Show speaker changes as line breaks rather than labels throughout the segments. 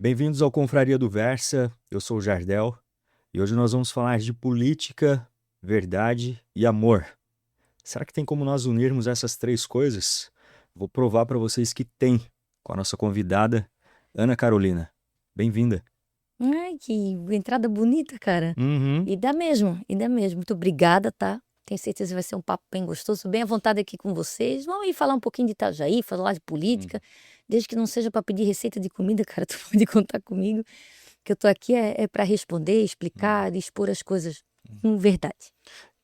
Bem-vindos ao Confraria do Versa, eu sou o Jardel e hoje nós vamos falar de política, verdade e amor. Será que tem como nós unirmos essas três coisas? Vou provar para vocês que tem, com a nossa convidada, Ana Carolina. Bem-vinda.
Ai, que entrada bonita, cara.
Uhum.
E dá mesmo, e dá mesmo. Muito obrigada, tá? Tenho certeza que vai ser um papo bem gostoso, bem à vontade aqui com vocês. Vamos aí falar um pouquinho de Itajaí, falar de política. Desde que não seja para pedir receita de comida, cara, tu pode contar comigo. Que eu tô aqui é para responder, explicar, expor as coisas com verdade.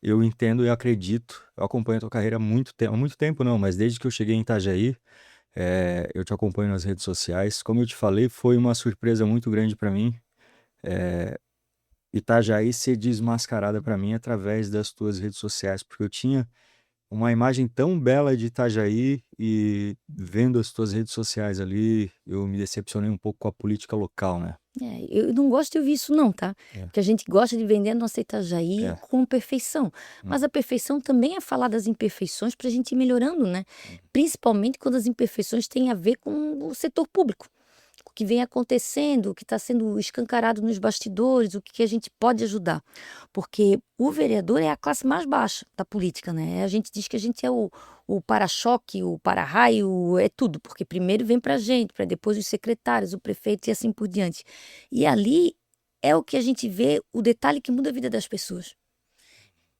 Eu entendo e acredito, eu acompanho a tua carreira há muito tempo não, mas desde que eu cheguei em Itajaí, eu te acompanho nas redes sociais. Como eu te falei, foi uma surpresa muito grande para mim. Itajaí ser desmascarada para mim através das tuas redes sociais, porque eu tinha uma imagem tão bela de Itajaí e vendo as tuas redes sociais ali, eu me decepcionei um pouco com a política local, né?
Eu não gosto de ouvir isso não, tá?
É.
Porque a gente gosta de vender a nossa Itajaí
É.
com perfeição. Mas a perfeição também é falar das imperfeições para a gente ir melhorando, né? Principalmente quando as imperfeições têm a ver com o setor público. O que vem acontecendo, o que está sendo escancarado nos bastidores, o que a gente pode ajudar. Porque o vereador é a classe mais baixa da política, né? A gente diz que a gente é o para-choque, o para-raio, é tudo. Porque primeiro vem para a gente, para depois os secretários, o prefeito e assim por diante. E ali é o que a gente vê, o detalhe que muda a vida das pessoas.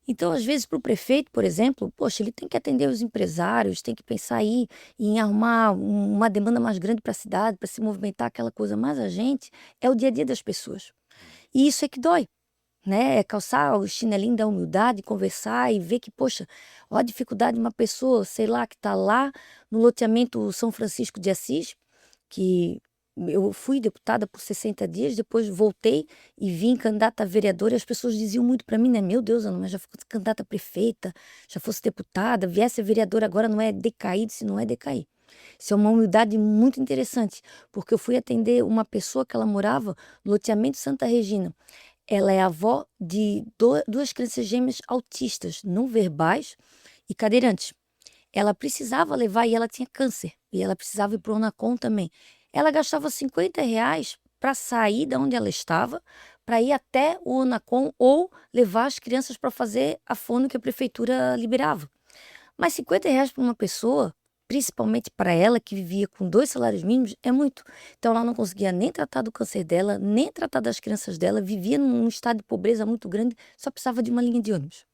Então, às vezes, para o prefeito, por exemplo, poxa, ele tem que atender os empresários, tem que pensar aí em arrumar uma demanda mais grande para a cidade, para se movimentar aquela coisa. Mas a gente é o dia a dia das pessoas. E isso é que dói, né? É calçar o chinelinho da humildade, conversar e ver que, poxa, olha a dificuldade de uma pessoa, sei lá, que está lá no loteamento São Francisco de Assis, que eu fui deputada por 60 dias, depois voltei e vim candidata a vereadora e as pessoas diziam muito para mim, né? Meu Deus, Ana, mas já fosse candidata a prefeita, já fosse deputada, viesse a vereadora agora não é decair, se não é decair. Isso é uma humildade muito interessante, porque eu fui atender uma pessoa que ela morava no loteamento Santa Regina. Ela é avó de duas crianças gêmeas autistas, não verbais e cadeirantes. Ela precisava levar e ela tinha câncer. E ela precisava ir para o Unacom também. Ela gastava R$ 50 para sair da onde ela estava, para ir até o Unacom ou levar as crianças para fazer a fono que a prefeitura liberava. Mas R$ 50 para uma pessoa, principalmente para ela que vivia com 2 salários mínimos, é muito. Então ela não conseguia nem tratar do câncer dela, nem tratar das crianças dela, vivia num estado de pobreza muito grande, só precisava de uma linha de ônibus.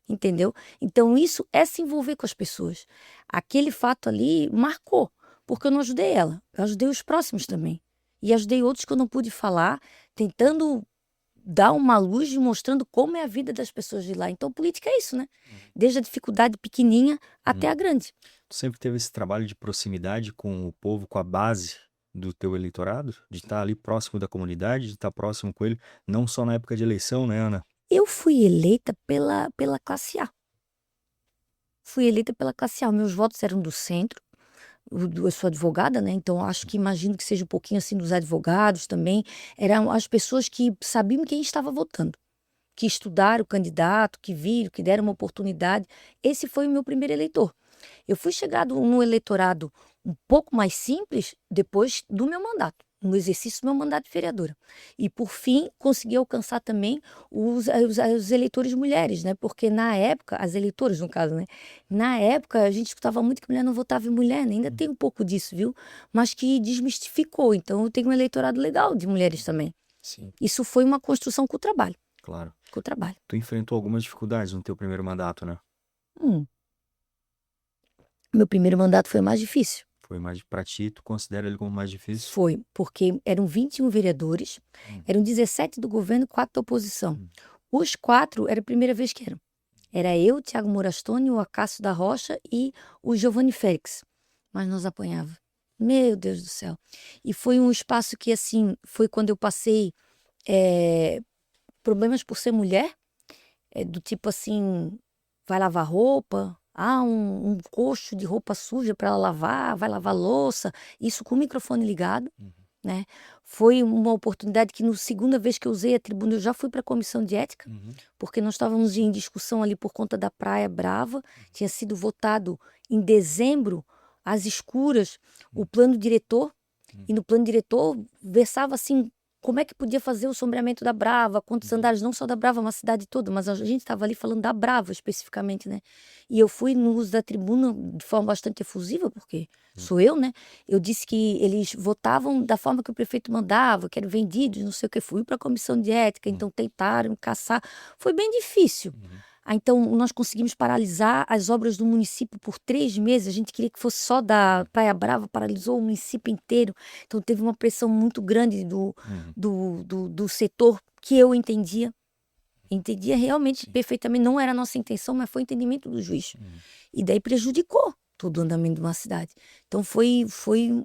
Entendeu? Então isso é se envolver com as pessoas. Aquele fato ali marcou, porque eu não ajudei ela, eu ajudei os próximos também. E ajudei outros que eu não pude falar, tentando dar uma luz e mostrando como é a vida das pessoas de lá. Então política é isso, né? Desde a dificuldade pequenininha até a grande.
Tu sempre teve esse trabalho de proximidade com o povo, com a base do teu eleitorado, de estar ali próximo da comunidade, de estar próximo com ele, não só na época de eleição, né, Ana?
Eu fui eleita pela classe A. Fui eleita pela classe A. Meus votos eram do centro. Eu sou advogada, né? Então acho que imagino que seja um pouquinho assim dos advogados também. Eram as pessoas que sabiam quem estava votando, que estudaram o candidato, que viram, que deram uma oportunidade. Esse foi o meu primeiro eleitor. Eu fui chegado no eleitorado um pouco mais simples depois do meu mandato, no exercício do meu mandato de vereadora. E, por fim, consegui alcançar também os eleitores mulheres, né? Porque na época, as eleitoras, no caso, né? Na época, a gente escutava muito que mulher não votava em mulher, né? Ainda tem um pouco disso, viu? Mas que desmistificou. Então, eu tenho um eleitorado legal de mulheres também.
Sim,
Isso foi uma construção com o trabalho.
claro.
Com o trabalho.
Tu enfrentou algumas dificuldades no teu primeiro mandato, né?
Hum. Meu primeiro mandato foi o mais difícil.
Foi mais pra ti, tu considera ele como mais difícil?
Foi, porque eram 21 vereadores, eram 17 do governo e 4 da oposição. Os 4 era a primeira vez que eram. Era eu, Tiago Morastoni, o Acácio da Rocha e o Giovanni Félix. Mas nós apanhava. Meu Deus do céu. E foi um espaço que, assim, foi quando eu passei problemas por ser mulher, do tipo assim, vai lavar roupa, um coxo de roupa suja para ela lavar, vai lavar louça, isso com o microfone ligado, né? Foi uma oportunidade que, na segunda vez que eu usei a tribuna, eu já fui para a comissão de ética, porque nós estávamos em discussão ali por conta da Praia Brava, tinha sido votado em dezembro, às escuras, o plano diretor, E no plano diretor versava assim, como é que podia fazer o sombreamento da Brava, quantos andares, não só da Brava, uma cidade toda, mas a gente estava ali falando da Brava especificamente, né? E eu fui no uso da tribuna de forma bastante efusiva, porque sou eu, né? Eu disse que eles votavam da forma que o prefeito mandava, que eram vendidos, não sei o que. Fui para a comissão de ética, então tentaram caçar. Foi bem difícil. Então, nós conseguimos paralisar as obras do município por 3 meses. A gente queria que fosse só da Praia Brava, paralisou o município inteiro. Então, teve uma pressão muito grande do setor que eu entendia. Entendia realmente perfeitamente. Não era a nossa intenção, mas foi o entendimento do juiz. E daí prejudicou todo o andamento de uma cidade. Então, foi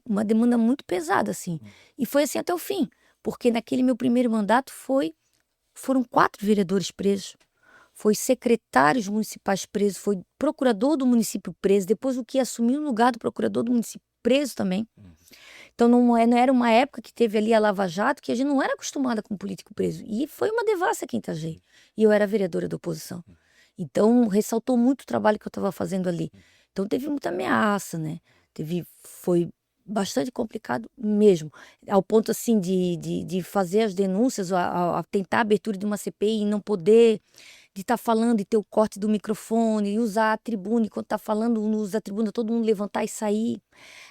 uma demanda muito pesada, assim. E foi assim até o fim. Porque naquele meu primeiro mandato foram 4 vereadores presos. Foi secretários municipais presos, foi procurador do município preso, depois o que assumiu o lugar do procurador do município preso também. Então não era uma época que teve ali a Lava Jato, que a gente não era acostumada com político preso. E foi uma devassa aqui em Itajaí. E eu era vereadora da oposição. Então ressaltou muito o trabalho que eu estava fazendo ali. Então teve muita ameaça, né? Foi bastante complicado mesmo, ao ponto assim de fazer as denúncias, a tentar a abertura de uma CPI e não poder, de estar falando e ter o corte do microfone, e usar a tribuna, e quando está falando no uso da tribuna, todo mundo levantar e sair.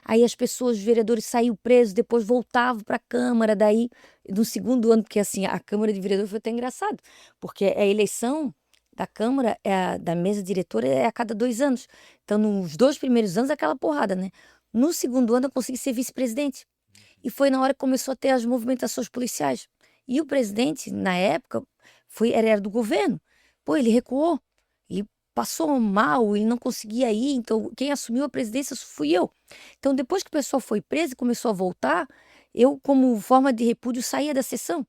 Aí as pessoas, os vereadores saíam presos, depois voltavam para a Câmara, daí no segundo ano, porque assim, a Câmara de Vereadores foi até engraçado, porque a eleição da Câmara, da mesa diretora, é a cada 2 anos. Então, nos 2 primeiros anos, é aquela porrada, né? No segundo ano, eu consegui ser vice-presidente. E foi na hora que começou a ter as movimentações policiais. E o presidente, na época, era do governo. Pô, ele recuou. Ele passou mal, ele não conseguia ir. Então, quem assumiu a presidência fui eu. Então, depois que o pessoal foi preso e começou a voltar, eu, como forma de repúdio, saía da sessão.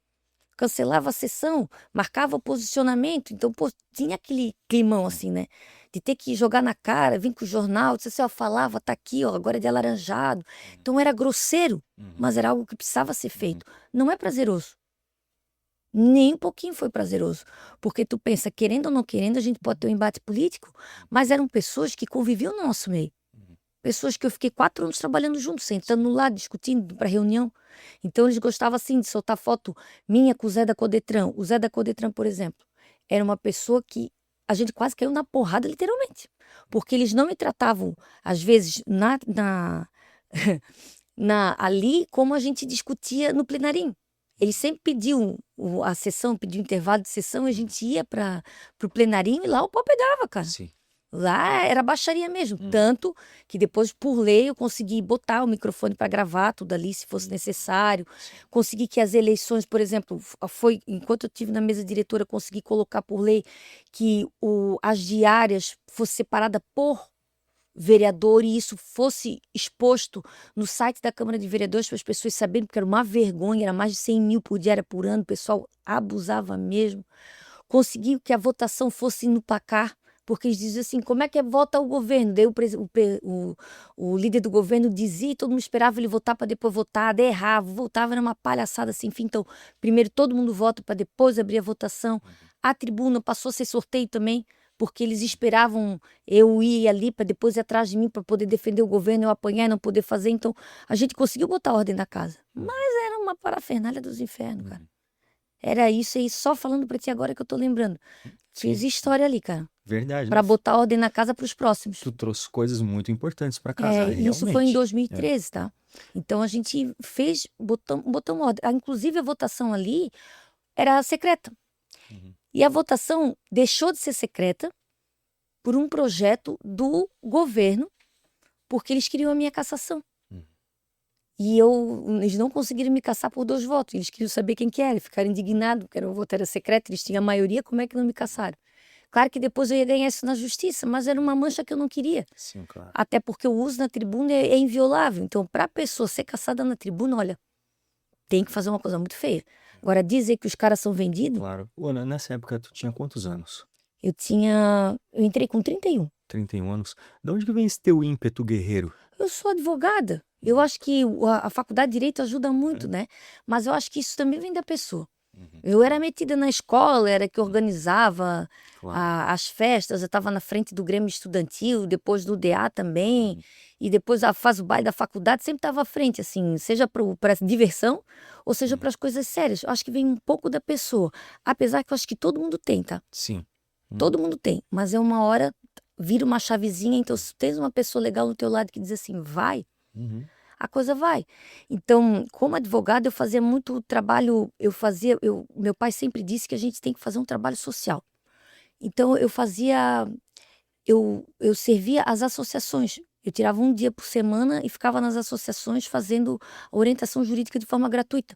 Cancelava a sessão, marcava o posicionamento. Então, pô, tinha aquele climão assim, né? De ter que jogar na cara, vir com o jornal, disse assim, ó, falava, tá aqui, ó, agora é de alaranjado. Então era grosseiro, mas era algo que precisava ser feito. Não é prazeroso. Nem um pouquinho foi prazeroso. Porque tu pensa, querendo ou não querendo, a gente pode ter um embate político, mas eram pessoas que conviviam no nosso meio. Pessoas que eu fiquei 4 anos trabalhando junto, sentando lá, discutindo para reunião. Então eles gostavam assim de soltar foto minha com o Zé da Codetran. O Zé da Codetran, por exemplo, era uma pessoa que a gente quase caiu na porrada, literalmente. Porque eles não me tratavam, às vezes, ali como a gente discutia no plenarinho. Eles sempre pediam a sessão, pediam intervalo de sessão, e a gente ia para o plenarinho e lá o pau pegava, cara.
Sim.
Lá era baixaria mesmo. Tanto que depois, por lei, eu consegui botar o microfone para gravar tudo ali, se fosse necessário. Consegui que as eleições, por exemplo, enquanto eu estive na mesa diretora, consegui colocar por lei que as diárias fossem separadas por vereador e isso fosse exposto no site da Câmara de Vereadores para as pessoas saberem, porque era uma vergonha, era mais de 100 mil por diária por ano, o pessoal abusava mesmo. Consegui que a votação fosse no placar, porque eles diziam assim, como é que vota o governo? Daí o líder do governo dizia e todo mundo esperava ele votar para depois votar, daí errava, voltava, era uma palhaçada assim, enfim. Então, primeiro todo mundo vota para depois abrir a votação. A tribuna passou a ser sorteio também, porque eles esperavam eu ir ali para depois ir atrás de mim para poder defender o governo, eu apanhar e não poder fazer. Então, a gente conseguiu botar a ordem na casa. Mas era uma parafernália dos infernos, cara. Era isso aí, só falando pra ti agora que eu tô lembrando. Fiz história ali, cara.
Verdade.
Pra botar ordem na casa pros próximos.
Tu trouxe coisas muito importantes pra casa, realmente.
Isso foi em 2013, tá? Então a gente botamos ordem. Inclusive a votação ali era secreta. E a votação deixou de ser secreta por um projeto do governo, porque eles queriam a minha cassação. E eles não conseguiram me caçar por 2 votos. Eles queriam saber quem que era, ficaram indignados, porque o voto era secreto, eles tinham a maioria, como é que não me caçaram? Claro que depois eu ia ganhar isso na justiça, mas era uma mancha que eu não queria.
Sim, claro.
Até porque o uso na tribuna é inviolável. Então, para a pessoa ser caçada na tribuna, olha, tem que fazer uma coisa muito feia. Agora, dizer que os caras são vendidos...
Claro. Nessa época, tu tinha quantos anos?
Eu entrei com 31.
31 anos. De onde que vem esse teu ímpeto guerreiro?
Eu sou advogada. Eu acho que a faculdade de Direito ajuda muito, né? Mas eu acho que isso também vem da pessoa.
Uhum.
Eu era metida na escola, era que organizava
Claro.
as festas, eu estava na frente do Grêmio Estudantil, depois do DA também,
Uhum.
e depois faz o baile da faculdade, sempre estava à frente, assim, seja para diversão ou seja
Uhum.
para as coisas sérias. Eu acho que vem um pouco da pessoa, apesar que eu acho que todo mundo tem, tá?
Sim.
Todo mundo tem, mas é uma hora, vira uma chavezinha, então se tens uma pessoa legal no teu lado que diz assim, vai,
Uhum.
a coisa vai. Então, como advogada, eu fazia muito trabalho, meu pai sempre disse que a gente tem que fazer um trabalho social. Então, eu servia as associações. Eu tirava um dia por semana e ficava nas associações fazendo orientação jurídica de forma gratuita.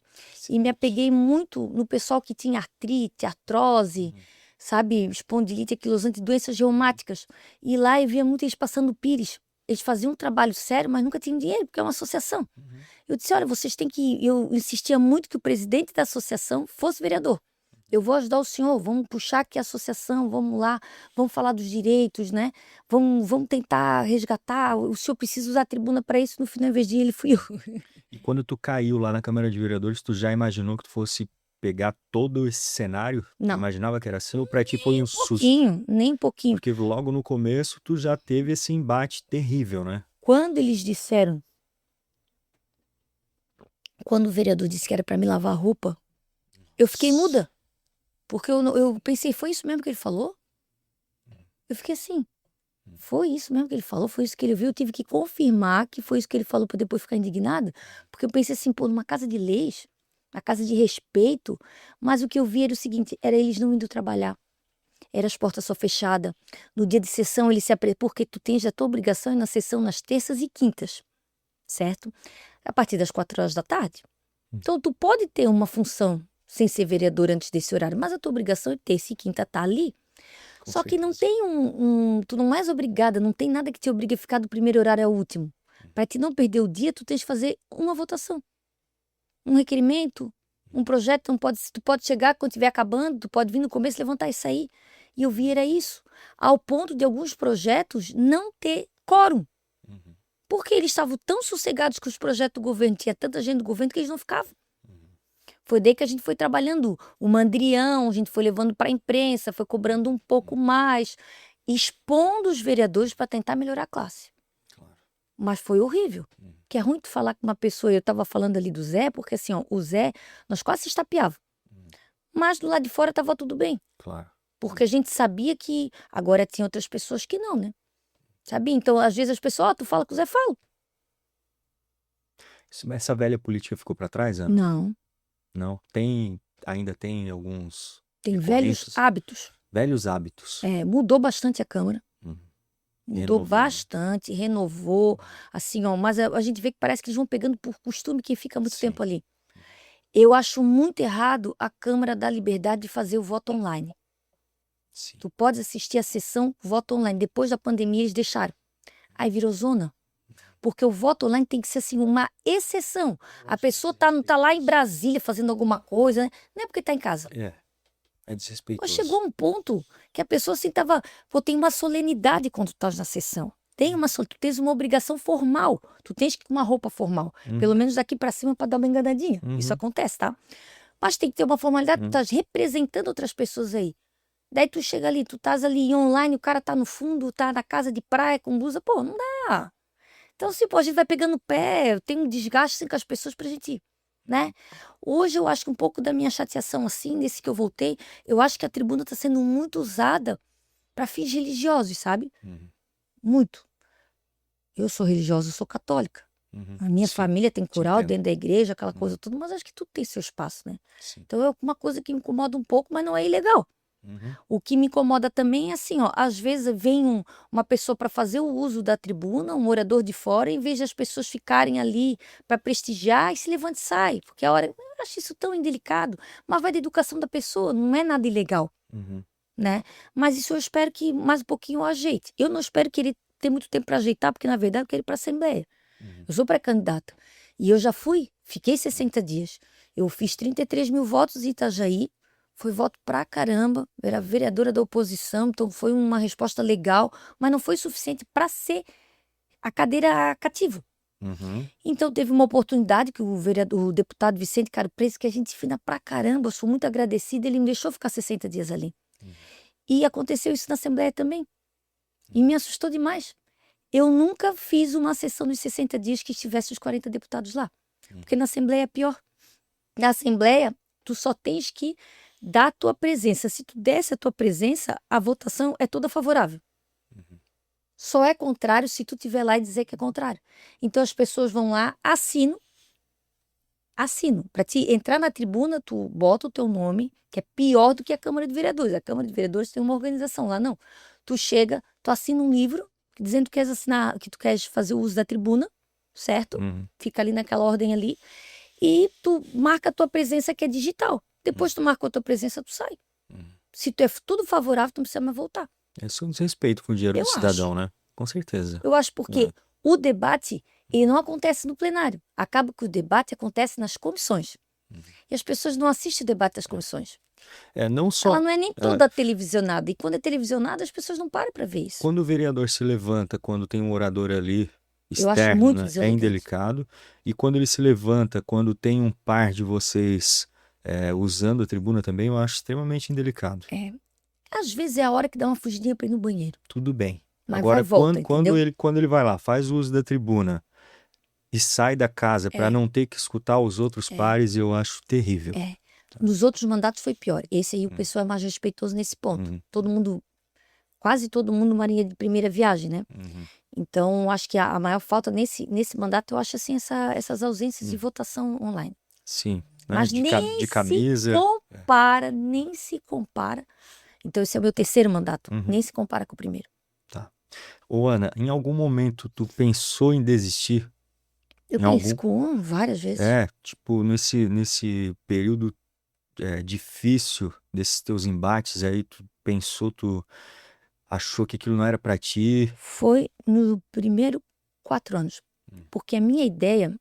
E me apeguei muito no pessoal que tinha artrite, artrose, sabe, espondilite anquilosante, doenças reumáticas. E lá eu via muito eles passando pires. Eles faziam um trabalho sério, mas nunca tinham dinheiro, porque é uma associação.
Uhum.
Eu disse, olha, vocês têm que... Eu insistia muito que o presidente da associação fosse vereador. Eu vou ajudar o senhor, vamos puxar aqui a associação, vamos lá, vamos falar dos direitos, né? Vamos tentar resgatar. O senhor precisa usar a tribuna para isso. No final, em vez de ele, fui eu.
E quando tu caiu lá na Câmara de Vereadores, tu já imaginou que tu fosse pegar todo esse cenário? Tu
Não,
imaginava que era assim ou pra ti foi um susto?
pouquinho, nem pouquinho.
Porque logo no começo tu já teve esse embate terrível, né?
Quando eles disseram, quando o vereador disse que era para me lavar a roupa, eu fiquei muda. Porque eu pensei, foi isso mesmo que ele falou? Eu fiquei assim, foi isso mesmo que ele falou? Foi isso que ele viu? Eu tive que confirmar que foi isso que ele falou para depois ficar indignada. Porque eu pensei assim, pô, numa casa de leis, uma casa de respeito, mas o que eu vi era o seguinte, era eles não indo trabalhar. Era as portas só fechadas. No dia de sessão, ele se porque tu tens a tua obrigação ir na sessão nas terças e quintas, certo? A partir das 4 horas da tarde. Então, tu pode ter uma função sem ser vereador antes desse horário, mas a tua obrigação é terça e quinta estar ali.
Com
Só que não
certeza.
tem tu não és obrigada, não tem nada que te obrigue a ficar do primeiro horário ao último. Para te não perder o dia, tu tens que fazer uma votação, um requerimento, um projeto. Não pode, tu pode chegar quando estiver acabando, tu pode vir no começo, levantar e sair. E eu vi era isso, ao ponto de alguns projetos não ter quórum.
Uhum.
Porque eles estavam tão sossegados com os projetos do governo, tinha tanta gente do governo que eles não ficavam. Foi daí que a gente foi trabalhando o mandrião, a gente foi levando para a imprensa, foi cobrando um pouco mais, expondo os vereadores para tentar melhorar a classe.
Claro.
Mas foi horrível. Que é ruim tu falar com uma pessoa, eu estava falando ali do Zé, porque assim, ó, o Zé, nós quase se estapeava. Mas do lado de fora estava tudo bem.
Claro.
Porque a gente sabia que agora tinha outras pessoas que não, né? Sabia? Então, às vezes as pessoas, tu fala com o Zé, falo.
Essa velha política ficou pra trás, Ana?
Não,
Não. Ainda tem alguns
tem velhos
recorrentes,
hábitos.
velhos hábitos.
Mudou bastante a Câmara.
Uhum.
Mudou
Renovou, né?
bastante, renovou, assim, ó, mas a gente vê que parece que eles vão pegando por costume quem fica muito
Sim.
tempo ali. Eu acho muito errado a Câmara dar liberdade de fazer o voto online.
Sim.
Tu podes assistir a sessão voto online. Depois da pandemia eles deixaram. Aí virou zona. Porque o voto online tem que ser assim uma exceção. A pessoa não tá lá em Brasília fazendo alguma coisa, né? Não é porque tá em casa.
É
Mas
desrespeitoso.
chegou um ponto que a pessoa assim tava, pô, tem uma solenidade quando tu estás na sessão. Tu tens uma obrigação formal. Tu tens que ir com uma roupa formal. Pelo menos daqui para cima para dar uma enganadinha. Isso acontece, tá? Mas tem que ter uma formalidade, tu estás representando outras pessoas aí. Daí tu chega ali, tu estás ali online, o cara tá no fundo, tá na casa de praia com blusa, pô, não dá. Então, assim, pô, a gente vai pegando pé, tem um desgaste assim, com as pessoas pra gente ir, né? Hoje eu acho que um pouco da minha chateação, assim, desse que eu voltei, eu acho que a tribuna tá sendo muito usada para fins religiosos, sabe?
Uhum.
Muito. Eu sou religiosa, eu sou católica.
Uhum.
A minha
Sim.
família tem
Te
coral
entendo.
dentro da igreja, aquela coisa toda, mas acho que tudo tem seu espaço, né?
Sim.
Então é uma coisa que me incomoda um pouco, mas não é ilegal.
Uhum.
O que me incomoda também é assim, ó, às vezes vem uma pessoa para fazer o uso da tribuna, um morador de fora, em vez de as pessoas ficarem ali para prestigiar e se levanta e sai, porque a hora, eu acho isso tão indelicado, mas vai da educação da pessoa, não é nada ilegal,
Uhum.
né? Mas isso eu espero que mais um pouquinho eu ajeite. Eu não espero que ele tenha muito tempo para ajeitar, porque na verdade eu quero ir para a Assembleia. Eu sou pré-candidata e eu já fiquei 60 dias. Eu fiz 33 mil votos em Itajaí. Foi voto pra caramba, era vereadora da oposição, então foi uma resposta legal, mas não foi suficiente para ser a cadeira cativa.
Uhum.
Então teve uma oportunidade que o deputado Vicente Caro Preço, que a gente fina pra caramba, eu sou muito agradecida, ele me deixou ficar 60 dias ali. E aconteceu isso na Assembleia também. E me assustou demais. Eu nunca fiz uma sessão dos 60 dias que estivesse os 40 deputados lá. Porque na Assembleia é pior. Na Assembleia, tu só tens que dar a tua presença. Se tu desse a tua presença, a votação é toda favorável. Só é contrário se tu estiver lá e dizer que é contrário. Então as pessoas vão lá, assino. Para te entrar na tribuna, tu bota o teu nome, que é pior do que a Câmara de Vereadores. A Câmara de Vereadores tem uma organização, lá não. Tu chega, tu assina um livro dizendo que queres assinar, que tu queres fazer o uso da tribuna, certo? Fica ali naquela ordem ali. E tu marca a tua presença, que é digital. Depois tu marcou a tua presença, tu sai. Se tu é tudo favorável, tu não precisa mais voltar.
Isso é um desrespeito com o dinheiro
Eu
do cidadão, né? Com certeza.
Eu acho porque o debate, ele não acontece no plenário. Acaba que o debate acontece nas comissões. E as pessoas não assistem o debate das comissões.
Não só...
Ela não é nem toda televisionada. E quando é televisionada, as pessoas não param para ver isso.
Quando o vereador se levanta, quando tem um orador ali
Eu acho
externo,
muito
né, é
deselegante.
indelicado. E quando ele se levanta, quando tem um par de vocês usando a tribuna também, eu acho extremamente indelicado.
Às vezes é a hora que dá uma fugidinha para ir no banheiro.
Tudo bem.
Mas
Agora,
vai e volta,
quando ele vai lá, faz o uso da tribuna e sai da casa para não ter que escutar os outros pares, eu acho terrível.
Nos outros mandatos foi pior. Esse aí o pessoal é mais respeitoso nesse ponto. Todo mundo, quase todo mundo marinha de primeira viagem, né? Então, acho que a maior falta nesse mandato, eu acho assim, essas ausências de votação online.
Sim. Né?
Mas
de
nem
camisa.
se compara, nem se compara. Então, esse é o meu terceiro mandato. Nem se compara com o primeiro.
Tá. Ô, Ana, em algum momento tu pensou em desistir?
Eu penso com várias vezes.
Tipo, nesse período difícil desses teus embates aí, tu pensou, tu achou que aquilo não era pra ti?
Foi no primeiro 4 anos. Porque a minha ideia,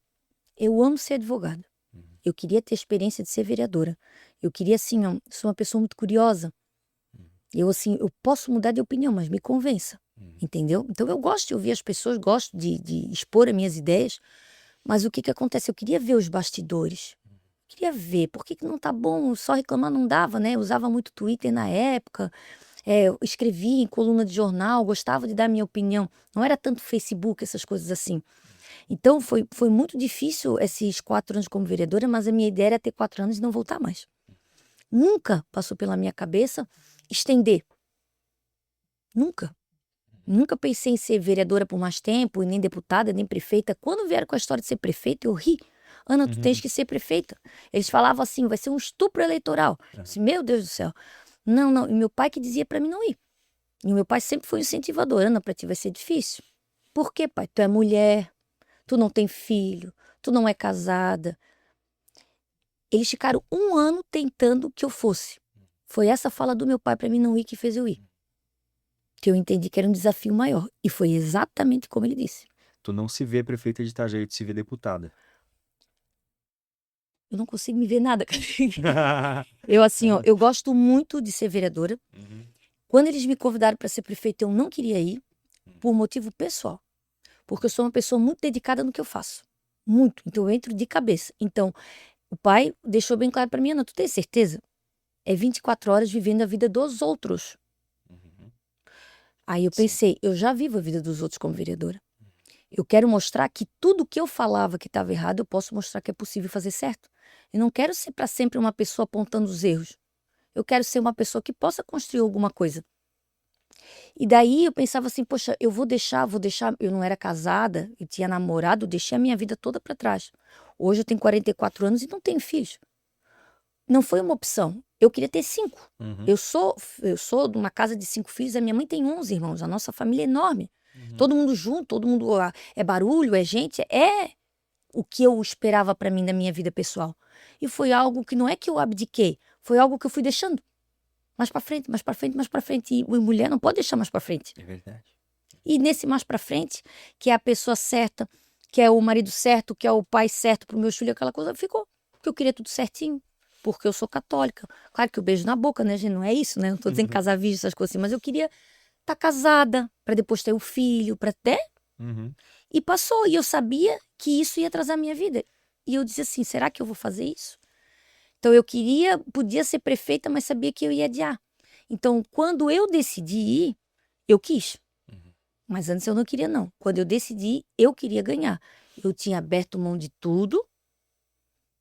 eu amo ser advogada. Eu queria ter experiência de ser vereadora. Eu queria, assim, sou uma pessoa muito curiosa. Eu, assim, eu posso mudar de opinião, mas me convença. Entendeu? Então eu gosto de ouvir as pessoas, gosto de expor as minhas ideias. Mas o que acontece? Eu queria ver os bastidores. Queria ver. Por que não tá bom? Só reclamar não dava, né? Eu usava muito Twitter na época. Eu escrevia em coluna de jornal, gostava de dar minha opinião. Não era tanto Facebook, essas coisas assim. Então, foi muito difícil esses 4 anos como vereadora, mas a minha ideia era ter 4 anos e não voltar mais. Nunca passou pela minha cabeça estender. Nunca. Nunca pensei em ser vereadora por mais tempo, e nem deputada, nem prefeita. Quando vieram com a história de ser prefeita, eu ri. Ana, tu tens que ser prefeita. Eles falavam assim, vai ser um estupro eleitoral. Eu disse, meu Deus do céu. Não. E meu pai que dizia para mim não ir. E o meu pai sempre foi um incentivador. Ana, para ti vai ser difícil. Por quê, pai? Tu é mulher, tu não tem filho, tu não é casada. Eles ficaram 1 ano tentando que eu fosse. Foi essa fala do meu pai para mim não ir que fez eu ir. Que eu entendi que era um desafio maior. E foi exatamente como ele disse.
Tu não se vê prefeita de Itajaí, tu se vê deputada.
Eu não consigo me ver nada. Eu, assim, eu gosto muito de ser vereadora. Quando eles me convidaram para ser prefeita, eu não queria ir, por motivo pessoal. Porque eu sou uma pessoa muito dedicada no que eu faço. Muito. Então, eu entro de cabeça. Então, o pai deixou bem claro para mim, Ana, tu tem certeza? É 24 horas vivendo a vida dos outros. Aí eu pensei, eu já vivo a vida dos outros como vereadora. Eu quero mostrar que tudo que eu falava que estava errado, eu posso mostrar que é possível fazer certo. Eu não quero ser para sempre uma pessoa apontando os erros. Eu quero ser uma pessoa que possa construir alguma coisa. E daí eu pensava assim, poxa, eu vou deixar, eu não era casada, eu tinha namorado, eu deixei a minha vida toda para trás. Hoje eu tenho 44 anos e não tenho filhos. Não foi uma opção. Eu queria ter 5. Eu sou de uma casa de 5 filhos, a minha mãe tem 11 irmãos, a nossa família é enorme. Todo mundo junto, todo mundo é barulho, é gente, é o que eu esperava para mim da minha vida pessoal. E foi algo que não é que eu abdiquei, foi algo que eu fui deixando. Mais para frente, mais para frente, mais para frente. E mulher não pode deixar mais para frente.
É verdade.
E nesse mais para frente, que é a pessoa certa, que é o marido certo, que é o pai certo para o meu filho, aquela coisa ficou. Porque eu queria tudo certinho. Porque eu sou católica. Claro que o beijo na boca, né, gente? Não é isso, né? Não tô dizendo casar virgem, essas coisas assim. Mas eu queria estar casada, para depois ter o filho, para ter. E passou, e eu sabia que isso ia atrasar a minha vida. E eu dizia assim, será que eu vou fazer isso? Então eu podia ser prefeita, mas sabia que eu ia adiar. Então quando eu decidi ir, eu quis. Mas antes eu não queria não. Quando eu decidi, eu queria ganhar. Eu tinha aberto mão de tudo,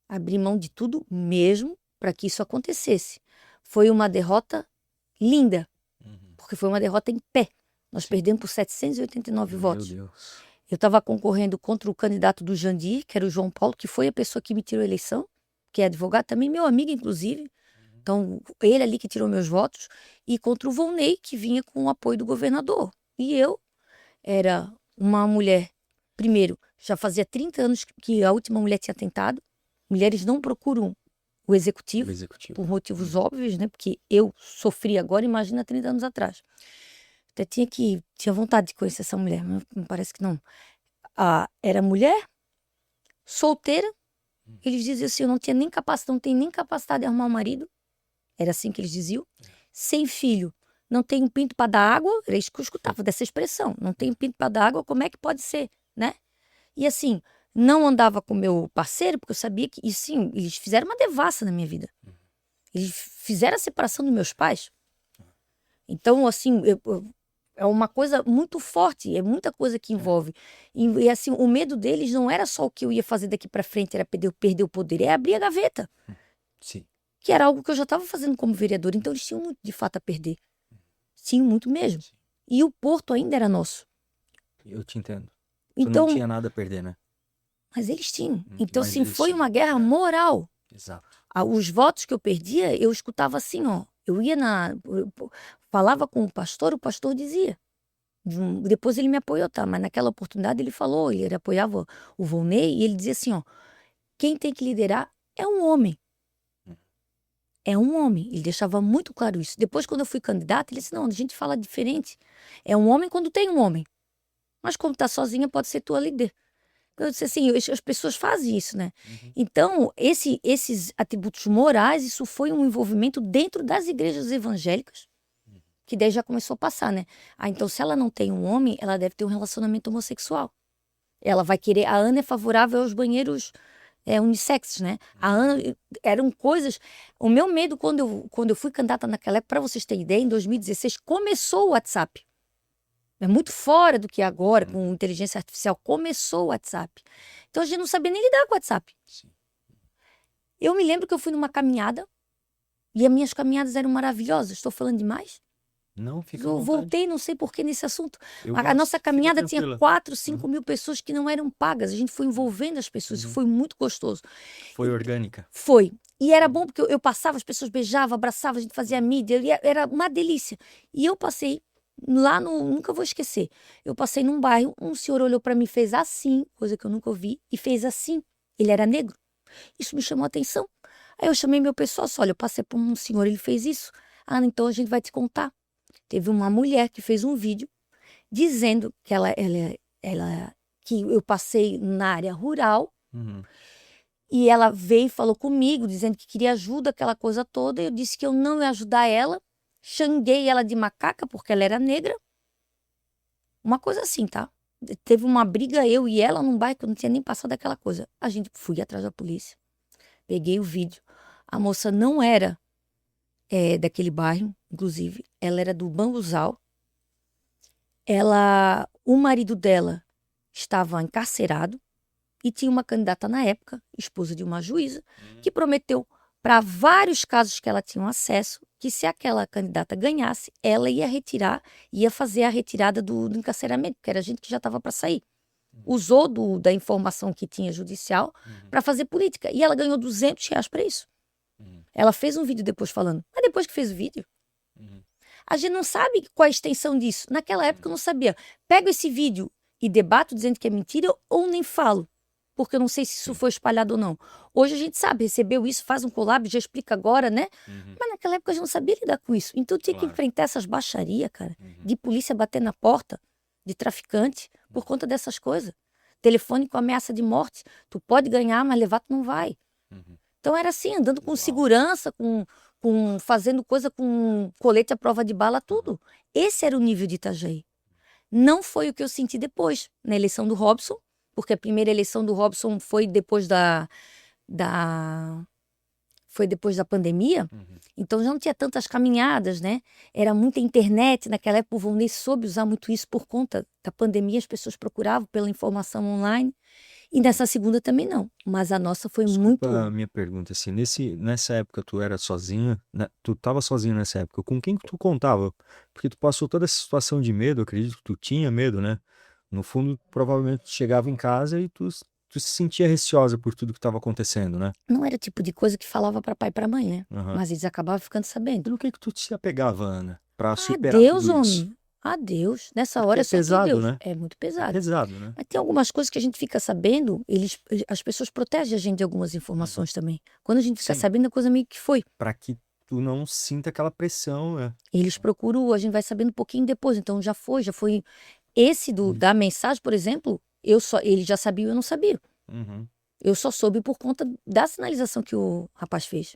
abri mão de tudo mesmo para que isso acontecesse. Foi uma derrota linda, porque foi uma derrota em pé. Nós perdemos por 789 votos.
Meu Deus.
Eu estava concorrendo contra o candidato do Jandir, que era o João Paulo, que foi a pessoa que me tirou a eleição, que é advogado, também meu amigo, inclusive. Então, ele ali que tirou meus votos, e contra o Volney, que vinha com o apoio do governador. E eu era uma mulher, primeiro, já fazia 30 anos que a última mulher tinha tentado. Mulheres não procuram o executivo, por motivos óbvios, né? Porque eu sofri agora, imagina 30 anos atrás. Até tinha vontade de conhecer essa mulher, mas me parece que não. Era mulher, solteira. Eles diziam assim, eu não tinha nem capacidade, não tenho nem capacidade de arrumar um marido. Era assim que eles diziam. Sem filho, não tenho pinto para dar água. Era isso que eu escutava, dessa expressão. Não tenho pinto para dar água, como é que pode ser, né? E assim, não andava com meu parceiro, porque eu sabia que, e sim, eles fizeram uma devassa na minha vida. Eles fizeram a separação dos meus pais. Então, assim, é uma coisa muito forte, é muita coisa que envolve. E assim, o medo deles não era só o que eu ia fazer daqui para frente, era perder o poder, é abrir a gaveta.
Sim.
Que era algo que eu já estava fazendo como vereador, então eles tinham muito de fato a perder. Tinham muito mesmo.
Sim.
E o Porto ainda era nosso.
Eu te entendo. Tu
Então,
não tinha nada a perder, né?
mas eles tinham. Então,
Mas
assim,
eles
foi
tinham.
uma guerra moral.
Exato.
Os votos que eu perdia, eu escutava assim, ó. Eu ia falava com o pastor dizia. Depois ele me apoiou, tá? Mas naquela oportunidade ele falou, ele apoiava o Volney, e ele dizia assim, ó. Quem tem que liderar é um homem. É um homem. Ele deixava muito claro isso. Depois, quando eu fui candidata, ele disse, não, a gente fala diferente. É um homem quando tem um homem. Mas quando tá sozinha, pode ser tua líder. Eu disse assim, as pessoas fazem isso, né? Então, esses atributos morais, isso foi um envolvimento dentro das igrejas evangélicas, que daí já começou a passar, né? Então, se ela não tem um homem, ela deve ter um relacionamento homossexual. Ela vai querer... A Ana é favorável aos banheiros unissexes, né? A Ana... Eram coisas... O meu medo, quando eu fui candidata naquela época, para vocês terem ideia, em 2016, começou o WhatsApp. É muito fora do que é agora, com inteligência artificial. Começou o WhatsApp. Então, a gente não sabia nem lidar com o WhatsApp.
Sim.
Eu me lembro que eu fui numa caminhada e as minhas caminhadas eram maravilhosas. Estou falando demais?
Não, fica à
Eu
vontade.
voltei, não sei por que nesse assunto.
Eu
A
gosto.
nossa
Fica
caminhada tinha
tranquila.
4, 5 mil pessoas que não eram pagas. A gente foi envolvendo as pessoas. Isso foi muito gostoso.
Foi orgânica.
Foi. E era bom porque eu passava, as pessoas beijavam, abraçavam, a gente fazia mídia. Era uma delícia. E eu passei lá nunca vou esquecer. Eu passei num bairro, um senhor olhou para mim e fez assim, coisa que eu nunca ouvi, e fez assim. Ele era negro. Isso me chamou a atenção. Aí eu chamei meu pessoal, olha, eu passei por um senhor, ele fez isso. Então a gente vai te contar. Teve uma mulher que fez um vídeo dizendo que que eu passei na área rural. E ela veio e falou comigo, dizendo que queria ajuda, aquela coisa toda. Eu disse que eu não ia ajudar ela. Xanguei ela de macaca, porque ela era negra. Uma coisa assim, tá? Teve uma briga, eu e ela, num bairro que eu não tinha nem passado aquela coisa. A gente fui atrás da polícia. Peguei o vídeo. A moça não era daquele bairro, inclusive. Ela era do Bambuzal. O marido dela estava encarcerado. E tinha uma candidata na época, esposa de uma juíza, que prometeu para vários casos que ela tinha acesso, que se aquela candidata ganhasse, ela ia fazer a retirada do encarceramento, porque era gente que já estava para sair. Usou da informação que tinha judicial para fazer política. E ela ganhou R$ 200 para isso. Ela fez um vídeo depois falando. Mas depois que fez o vídeo, a gente não sabe qual a extensão disso. Naquela época eu não sabia. Pego esse vídeo e debato dizendo que é mentira ou nem falo. Porque eu não sei se isso foi espalhado ou não. Hoje a gente sabe, recebeu isso, faz um collab, já explica agora, né? Mas naquela época a gente não sabia lidar com isso. Então eu tinha que enfrentar essas baixarias, cara, de polícia bater na porta, de traficante, por conta dessas coisas. Telefone com ameaça de morte. Tu pode ganhar, mas levar tu não vai. Então era assim, andando com segurança, fazendo coisa com colete à prova de bala, tudo. Esse era o nível de Itajaí. Não foi o que eu senti depois, na eleição do Robson, porque a primeira eleição do Robson foi depois foi depois da pandemia, então já não tinha tantas caminhadas, né? Era muita internet, naquela época o Volney soube usar muito isso por conta da pandemia, as pessoas procuravam pela informação online, e nessa segunda também não, mas a nossa foi muito...
Desculpa a minha pergunta, assim, nessa época tu era sozinha, né? Tu tava sozinha nessa época, com quem que tu contava? Porque tu passou toda essa situação de medo, eu acredito que tu tinha medo, né? No fundo, provavelmente tu chegava em casa e tu se sentia receosa por tudo que estava acontecendo, né?
Não era o tipo de coisa que falava para pai e para mãe, né?
Aham.
Mas eles acabavam ficando
E
sabendo.
no que tu te apegava, Ana, pra superar
Adeus,
tudo isso?
homem. Adeus. Nessa
Porque
hora
é
é só tu e
pesado,
Deus.
né?
É muito
É
pesado.
pesado, né?
Mas tem algumas coisas que a gente fica sabendo, as pessoas protegem a gente de algumas informações também. Quando a gente fica
Sim.
sabendo, a coisa meio que foi.
Pra que tu não sinta aquela pressão, né?
Eles procuram, a gente vai sabendo um pouquinho depois. Então já foi. Esse da mensagem, por exemplo, ele já sabia e eu não sabia.
Uhum.
Eu só soube por conta da sinalização que o rapaz fez,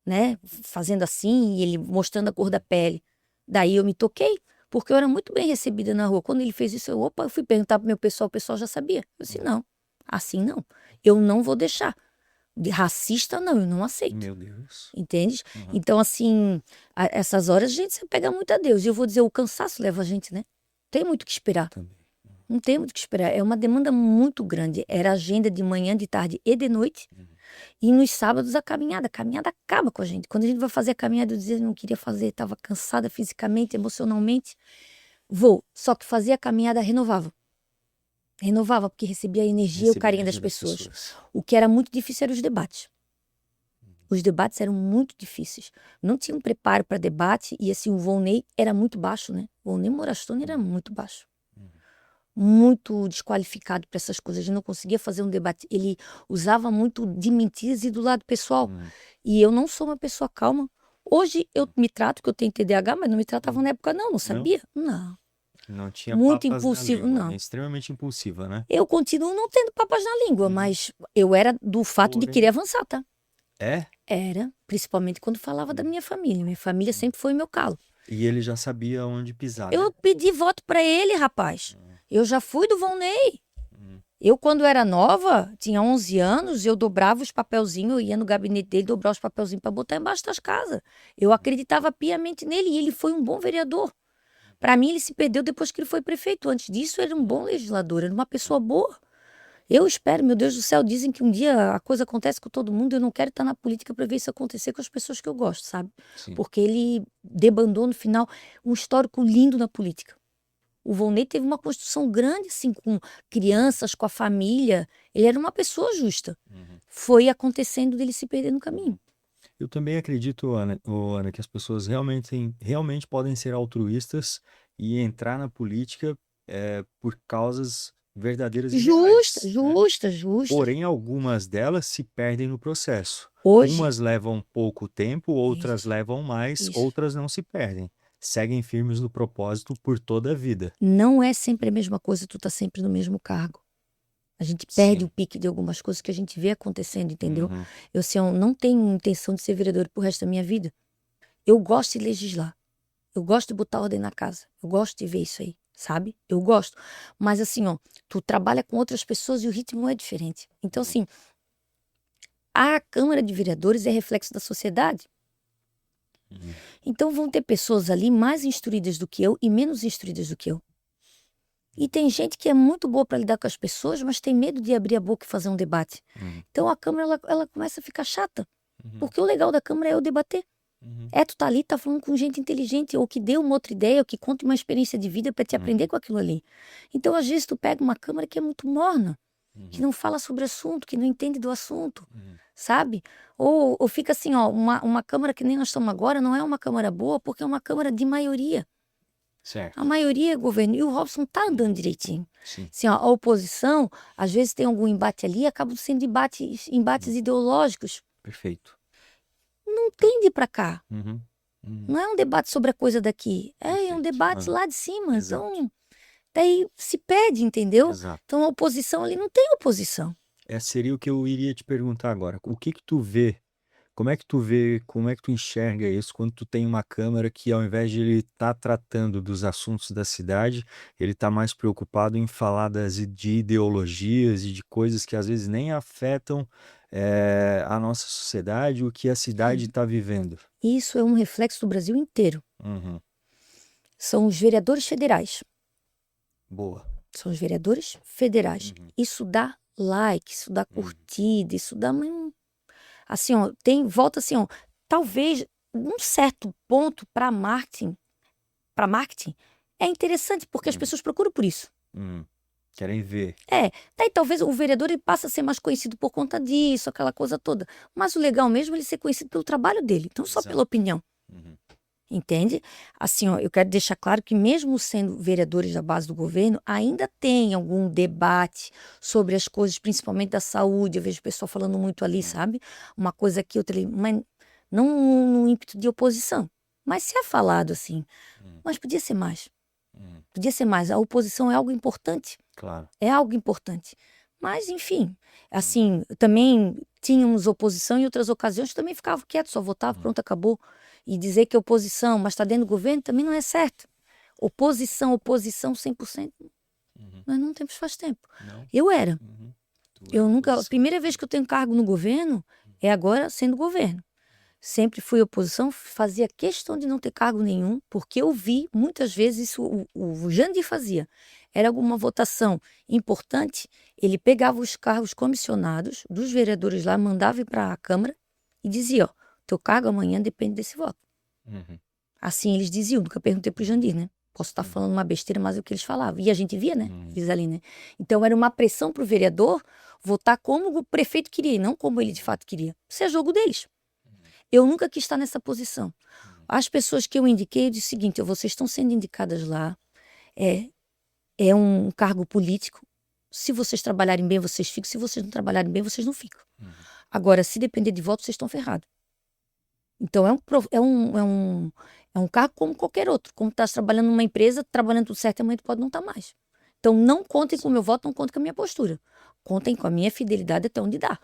né? Fazendo assim, e ele mostrando a cor da pele. Daí eu me toquei, porque eu era muito bem recebida na rua. Quando ele fez isso, eu fui perguntar pro meu pessoal, o pessoal já sabia. Eu disse, não, assim não. Eu não vou deixar. De racista, não, eu não aceito.
Meu Deus.
Entende?
Uhum.
Então, assim, essas horas a gente se apega muito a Deus. E eu vou dizer, o cansaço leva a gente, né? Tem muito o que esperar.
Também.
Não tem muito o que esperar. É uma demanda muito grande. Era agenda de manhã, de tarde e de noite. E nos sábados a caminhada. A caminhada acaba com a gente. Quando a gente vai fazer a caminhada, eu dizia que não queria fazer, estava cansada fisicamente, emocionalmente. Vou. Só que fazia a caminhada renovava. Renovava, porque recebia a energia e o carinho das pessoas. O que era muito difícil eram os debates. Os debates eram muito difíceis. Não tinha um preparo para debate e assim o Volney era muito baixo, né? O Volney Morastone era muito baixo. Muito desqualificado para essas coisas. Ele não conseguia fazer um debate. Ele usava muito de mentiras e do lado pessoal. E eu não sou uma pessoa calma. Hoje eu me trato, que eu tenho TDAH, mas não me tratava na época, não sabia? Não.
Não tinha
Muito
papas na
impulsivo,
língua,
não.
né? Extremamente impulsiva, né?
Eu continuo não tendo papas na língua, mas eu era do fato de
Porém.
querer avançar, tá?
É?
Era, principalmente quando falava da minha família. Minha família sempre foi meu calo.
E ele já sabia onde pisar, né?
Eu pedi voto para ele, rapaz. Eu já fui do Volney. Eu, quando era nova, tinha 11 anos, eu dobrava os papelzinhos, eu ia no gabinete dele dobrar os papelzinhos para botar embaixo das casas. Eu acreditava piamente nele e ele foi um bom vereador. Para mim, ele se perdeu depois que ele foi prefeito. Antes disso, ele era um bom legislador, era uma pessoa boa. Eu espero, meu Deus do céu, dizem que um dia a coisa acontece com todo mundo, eu não quero estar na política para ver isso acontecer com as pessoas que eu gosto, sabe?
Sim.
Porque ele debandou no final um histórico lindo na política. O Volney teve uma construção grande, assim, com crianças, com a família. Ele era uma pessoa justa. Foi acontecendo dele se perder no caminho.
Eu também acredito, Ana, que as pessoas realmente podem ser altruístas e entrar na política por causas verdadeiras e reais, né?
Justa.
Porém, algumas delas se perdem no processo.
Hoje,
Umas levam pouco tempo, outras
Isso.
levam mais,
Isso.
outras não se perdem. Seguem firmes no propósito por toda a vida.
não é sempre a mesma coisa, tu tá sempre no mesmo cargo. A gente perde
Sim.
o pique de algumas coisas que a gente vê acontecendo, entendeu?
Uhum.
Eu, assim, eu não tenho intenção de ser vereador pro resto da minha vida. Eu gosto de legislar. Eu gosto de botar ordem na casa. Eu gosto de ver isso aí, sabe? Eu gosto. Mas assim, ó, tu trabalha com outras pessoas e o ritmo é diferente. Então, assim, a Câmara de Vereadores é reflexo da sociedade. Então vão ter pessoas ali mais instruídas do que eu e menos instruídas do que eu. E tem gente que é muito boa para lidar com as pessoas, mas tem medo de abrir a boca e fazer um debate. Então a Câmara ela começa a ficar chata. Porque o legal da Câmara é eu debater. É tu tá ali, tá falando com gente inteligente, ou que dê uma outra ideia, ou que conte uma experiência de vida para te aprender com aquilo ali. Então, às vezes, tu pega uma Câmara que é muito morna, que não fala sobre assunto, que não entende do assunto, sabe? Ou fica assim, ó, uma Câmara que nem nós estamos agora não é uma Câmara boa, porque é uma Câmara de maioria.
Certo.
A maioria é governo. E o Robson tá andando direitinho.
Sim.
Assim, ó, a oposição, às vezes tem algum embate ali, acabam sendo embates ideológicos.
Perfeito.
Não tem de ir pra cá.
Uhum.
Não é um debate sobre a coisa daqui. É um
Perfeito.
debate lá de cima.
Exato.
Então, daí se perde, entendeu?
Exato.
Então, a oposição ali não tem oposição.
Seria o que eu iria te perguntar agora. O que tu vê Como é que tu vê, como é que tu enxerga isso quando tu tem uma Câmara que, ao invés de ele estar tratando dos assuntos da cidade, ele está mais preocupado em falar de ideologias e de coisas que às vezes nem afetam a nossa sociedade, o que a cidade está vivendo?
Isso é um reflexo do Brasil inteiro.
Uhum.
São os vereadores federais.
Boa.
São os vereadores federais.
Uhum.
Isso dá like, isso dá curtida, isso dá... Assim, ó, volta assim, ó, talvez um certo ponto para marketing é interessante, porque as pessoas procuram por isso.
Querem ver.
Daí talvez o vereador ele passa a ser mais conhecido por conta disso, aquela coisa toda. Mas o legal mesmo é ele ser conhecido pelo trabalho dele, não só pela opinião. Entende? Assim, ó, eu quero deixar claro que mesmo sendo vereadores da base do governo, ainda tem algum debate sobre as coisas, principalmente da saúde. Eu vejo o pessoal falando muito ali, sabe? Uma coisa que outra ali, mas não no ímpeto de oposição. Mas se é falado assim, mas podia ser mais. Podia ser mais. A oposição é algo importante.
Claro.
É algo importante. Mas, enfim, assim, também tínhamos oposição em outras ocasiões que também ficava quieto, só votava, pronto, acabou. E dizer que é oposição, mas está dentro do governo, também não é certo. Oposição 100%. Nós não temos faz tempo.
Não?
Eu era. Eu nunca. A
Oposição.
primeira vez que eu tenho cargo no governo é agora sendo governo. Sempre fui oposição, fazia questão de não ter cargo nenhum, porque eu vi muitas vezes isso o Jandir fazia. Era alguma votação importante, ele pegava os cargos comissionados dos vereadores lá, mandava ir para a Câmara e dizia, ó, teu cargo amanhã depende desse voto. Assim eles diziam, nunca perguntei pro Jandir, né? Posso estar falando uma besteira, mas é o que eles falavam. E a gente via, né? Fiz ali, né? Então era uma pressão pro vereador votar como o prefeito queria e não como ele de fato queria. Isso é jogo deles. Eu nunca quis estar nessa posição. As pessoas que eu indiquei, eu disse o seguinte, vocês estão sendo indicadas lá, é um cargo político. Se vocês trabalharem bem, vocês ficam. Se vocês não trabalharem bem, vocês não ficam. Agora, se depender de voto, vocês estão ferrados. Então, é um cargo como qualquer outro. Como estás trabalhando numa empresa, trabalhando tudo certo, amanhã tu pode não estar mais. Então, não contem com o meu voto, não contem com a minha postura. Contem com a minha fidelidade até onde dá.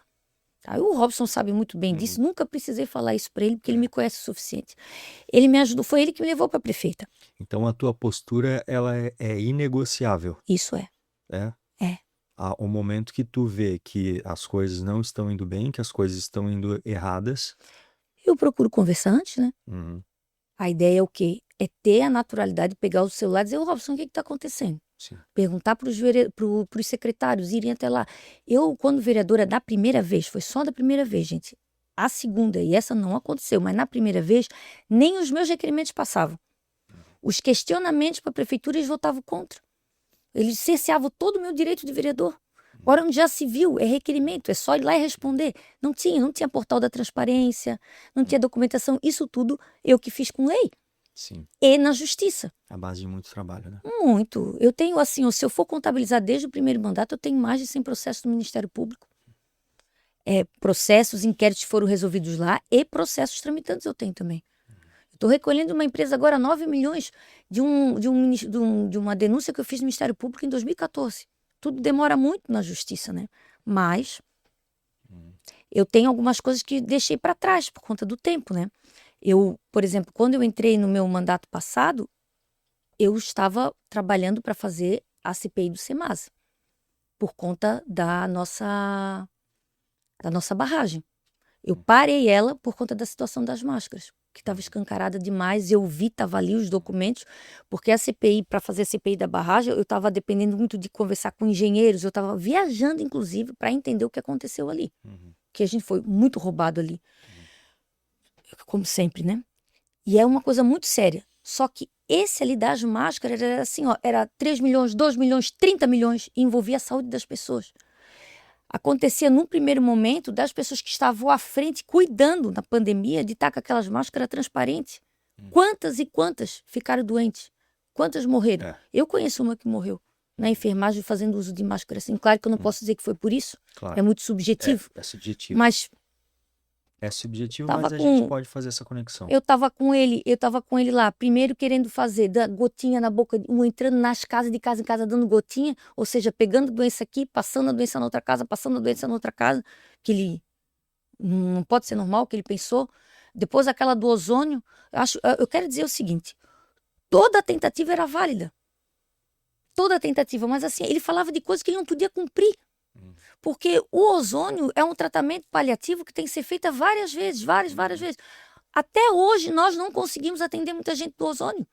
Tá? O Robson sabe muito bem disso, nunca precisei falar isso para ele, porque ele me conhece o suficiente. Ele me ajudou, foi ele que me levou para prefeita.
Então a tua postura, ela é inegociável.
Isso é.
É?
É.
O momento que tu vê que as coisas não estão indo bem, que as coisas estão indo erradas.
Eu procuro conversar antes, né? A ideia é o quê? É ter a naturalidade de pegar o celular e dizer, ô Robson, o que está acontecendo?
Sim.
Perguntar para os secretários, irem até lá. Eu, quando vereadora, da primeira vez, foi só da primeira vez, gente. A segunda, e essa não aconteceu, mas na primeira vez, nem os meus requerimentos passavam. Os questionamentos para a prefeitura, eles votavam contra. Eles cerceavam todo o meu direito de vereador. Agora, onde já se viu, é requerimento, é só ir lá e responder. Não tinha portal da transparência, não tinha documentação. Isso tudo eu que fiz com lei.
Sim.
E na justiça.
A base de muito trabalho, né?
Muito. Eu tenho, assim, se eu for contabilizar desde o primeiro mandato, eu tenho mais de 100 processos no Ministério Público. Processos, inquéritos foram resolvidos lá e processos tramitantes eu tenho também. Estou recolhendo uma empresa agora 9 milhões de uma denúncia que eu fiz no Ministério Público em 2014. Tudo demora muito na justiça, né? Mas eu tenho algumas coisas que deixei para trás por conta do tempo, né? Eu, por exemplo, quando eu entrei no meu mandato passado, eu estava trabalhando para fazer a CPI do Semasa, por conta da nossa barragem. Eu parei ela por conta da situação das máscaras, que estava escancarada demais. Eu vi, estava ali os documentos, porque a CPI, para fazer a CPI da barragem, eu estava dependendo muito de conversar com engenheiros, eu estava viajando, inclusive, para entender o que aconteceu ali. Que a gente foi muito roubado ali. Como sempre, né? E é uma coisa muito séria. Só que esse ali das máscaras era assim, ó, era 3 milhões, 2 milhões, 30 milhões e envolvia a saúde das pessoas. Acontecia num primeiro momento das pessoas que estavam à frente cuidando na pandemia de estar com aquelas máscaras transparentes. Quantas e quantas ficaram doentes? Quantas morreram? Eu conheço uma que morreu na enfermagem fazendo uso de máscara assim. Claro que eu não posso dizer que foi por isso.
Claro.
É muito subjetivo.
É subjetivo.
Mas
é subjetivo, mas a gente pode fazer essa conexão.
Eu estava com ele lá, primeiro querendo fazer da gotinha na boca, entrando nas casas, de casa em casa, dando gotinha, ou seja, pegando doença aqui, passando a doença na outra casa, passando a doença na outra casa, não pode ser normal o que ele pensou. Depois aquela do ozônio, eu quero dizer o seguinte, toda a tentativa era válida. Toda a tentativa, mas assim, ele falava de coisas que ele não podia cumprir. Porque o ozônio é um tratamento paliativo que tem que ser feito várias vezes, várias vezes. Até hoje nós não conseguimos atender muita gente do ozônio.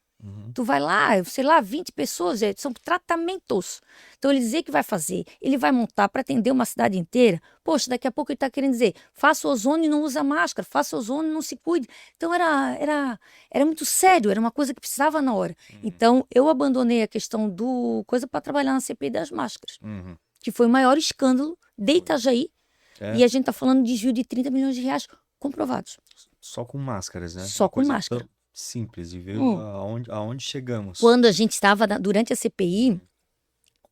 Tu vai lá, sei lá, 20 pessoas, são tratamentos. Então ele dizer que vai fazer, ele vai montar para atender uma cidade inteira. Poxa, daqui a pouco ele está querendo dizer, faça ozônio e não usa máscara, faça ozônio e não se cuide. Então era muito sério, era uma coisa que precisava na hora. Então eu abandonei a questão do coisa para trabalhar na CPI das máscaras, que foi o maior escândalo de Itajaí. E a gente está falando de desvio de 30 milhões de reais comprovados.
Só com máscaras, né?
Só com máscara.
Simples e ver aonde chegamos.
Quando a gente estava durante a CPI,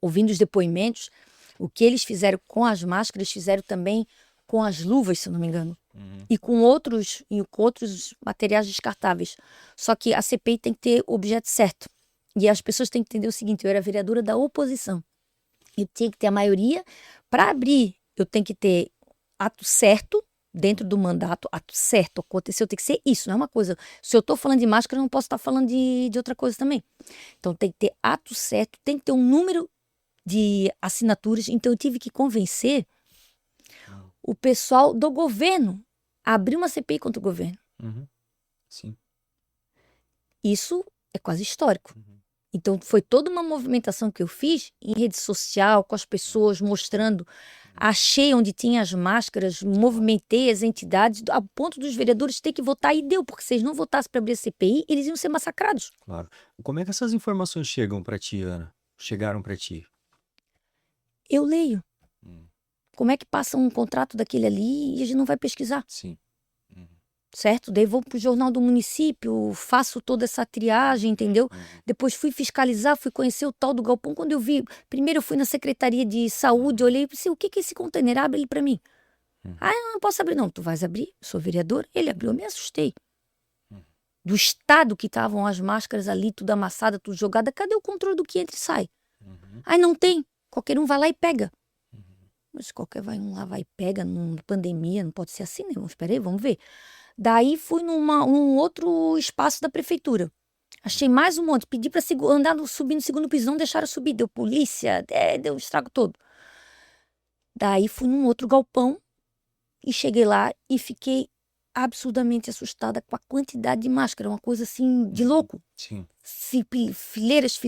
ouvindo os depoimentos, o que eles fizeram com as máscaras, fizeram também com as luvas, se eu não me engano, e com outros materiais descartáveis. Só que a CPI tem que ter o objeto certo. E as pessoas têm que entender o seguinte, eu era vereadora da oposição. Eu tinha que ter a maioria. Para abrir, eu tenho que ter ato certo, dentro do mandato, ato certo, aconteceu, tem que ser isso, não é uma coisa. Se eu estou falando de máscara, eu não posso estar falando de outra coisa também. Então tem que ter ato certo, tem que ter um número de assinaturas. Então eu tive que convencer o pessoal do governo a abrir uma CPI contra o governo.
Sim.
Isso é quase histórico. Então foi toda uma movimentação que eu fiz em rede social, com as pessoas, mostrando. Achei onde tinha as máscaras, movimentei as entidades, a ponto dos vereadores ter que votar, e deu, porque se eles não votassem para abrir a CPI, eles iam ser massacrados.
Claro. Como é que essas informações chegam para ti, Ana? Chegaram para ti?
Eu leio. Como é que passa um contrato daquele ali e a gente não vai pesquisar?
Sim.
Certo? Daí vou pro Jornal do Município, faço toda essa triagem, entendeu? Depois fui fiscalizar, fui conhecer o tal do galpão. Quando eu vi, primeiro eu fui na Secretaria de Saúde, olhei e pensei, o que é esse container? Abre ele para mim. Ah, eu não posso abrir. Não, tu vais abrir, sou vereador. Ele abriu, eu me assustei. Do estado que estavam as máscaras ali, tudo amassada, tudo jogada. Cadê o controle do que entra e sai? Ai, não tem. Qualquer um vai lá e pega. Mas qualquer um lá vai e pega, numa pandemia, não pode ser assim, né? Espera aí, vamos ver. Daí fui num outro espaço da prefeitura. Achei mais um monte. Pedi para subir no segundo piso, não deixaram subir. Deu polícia, deu um estrago todo. Daí fui num outro galpão e cheguei lá e fiquei absurdamente assustada com a quantidade de máscara. Uma coisa assim de louco.
Sim.
Fileiras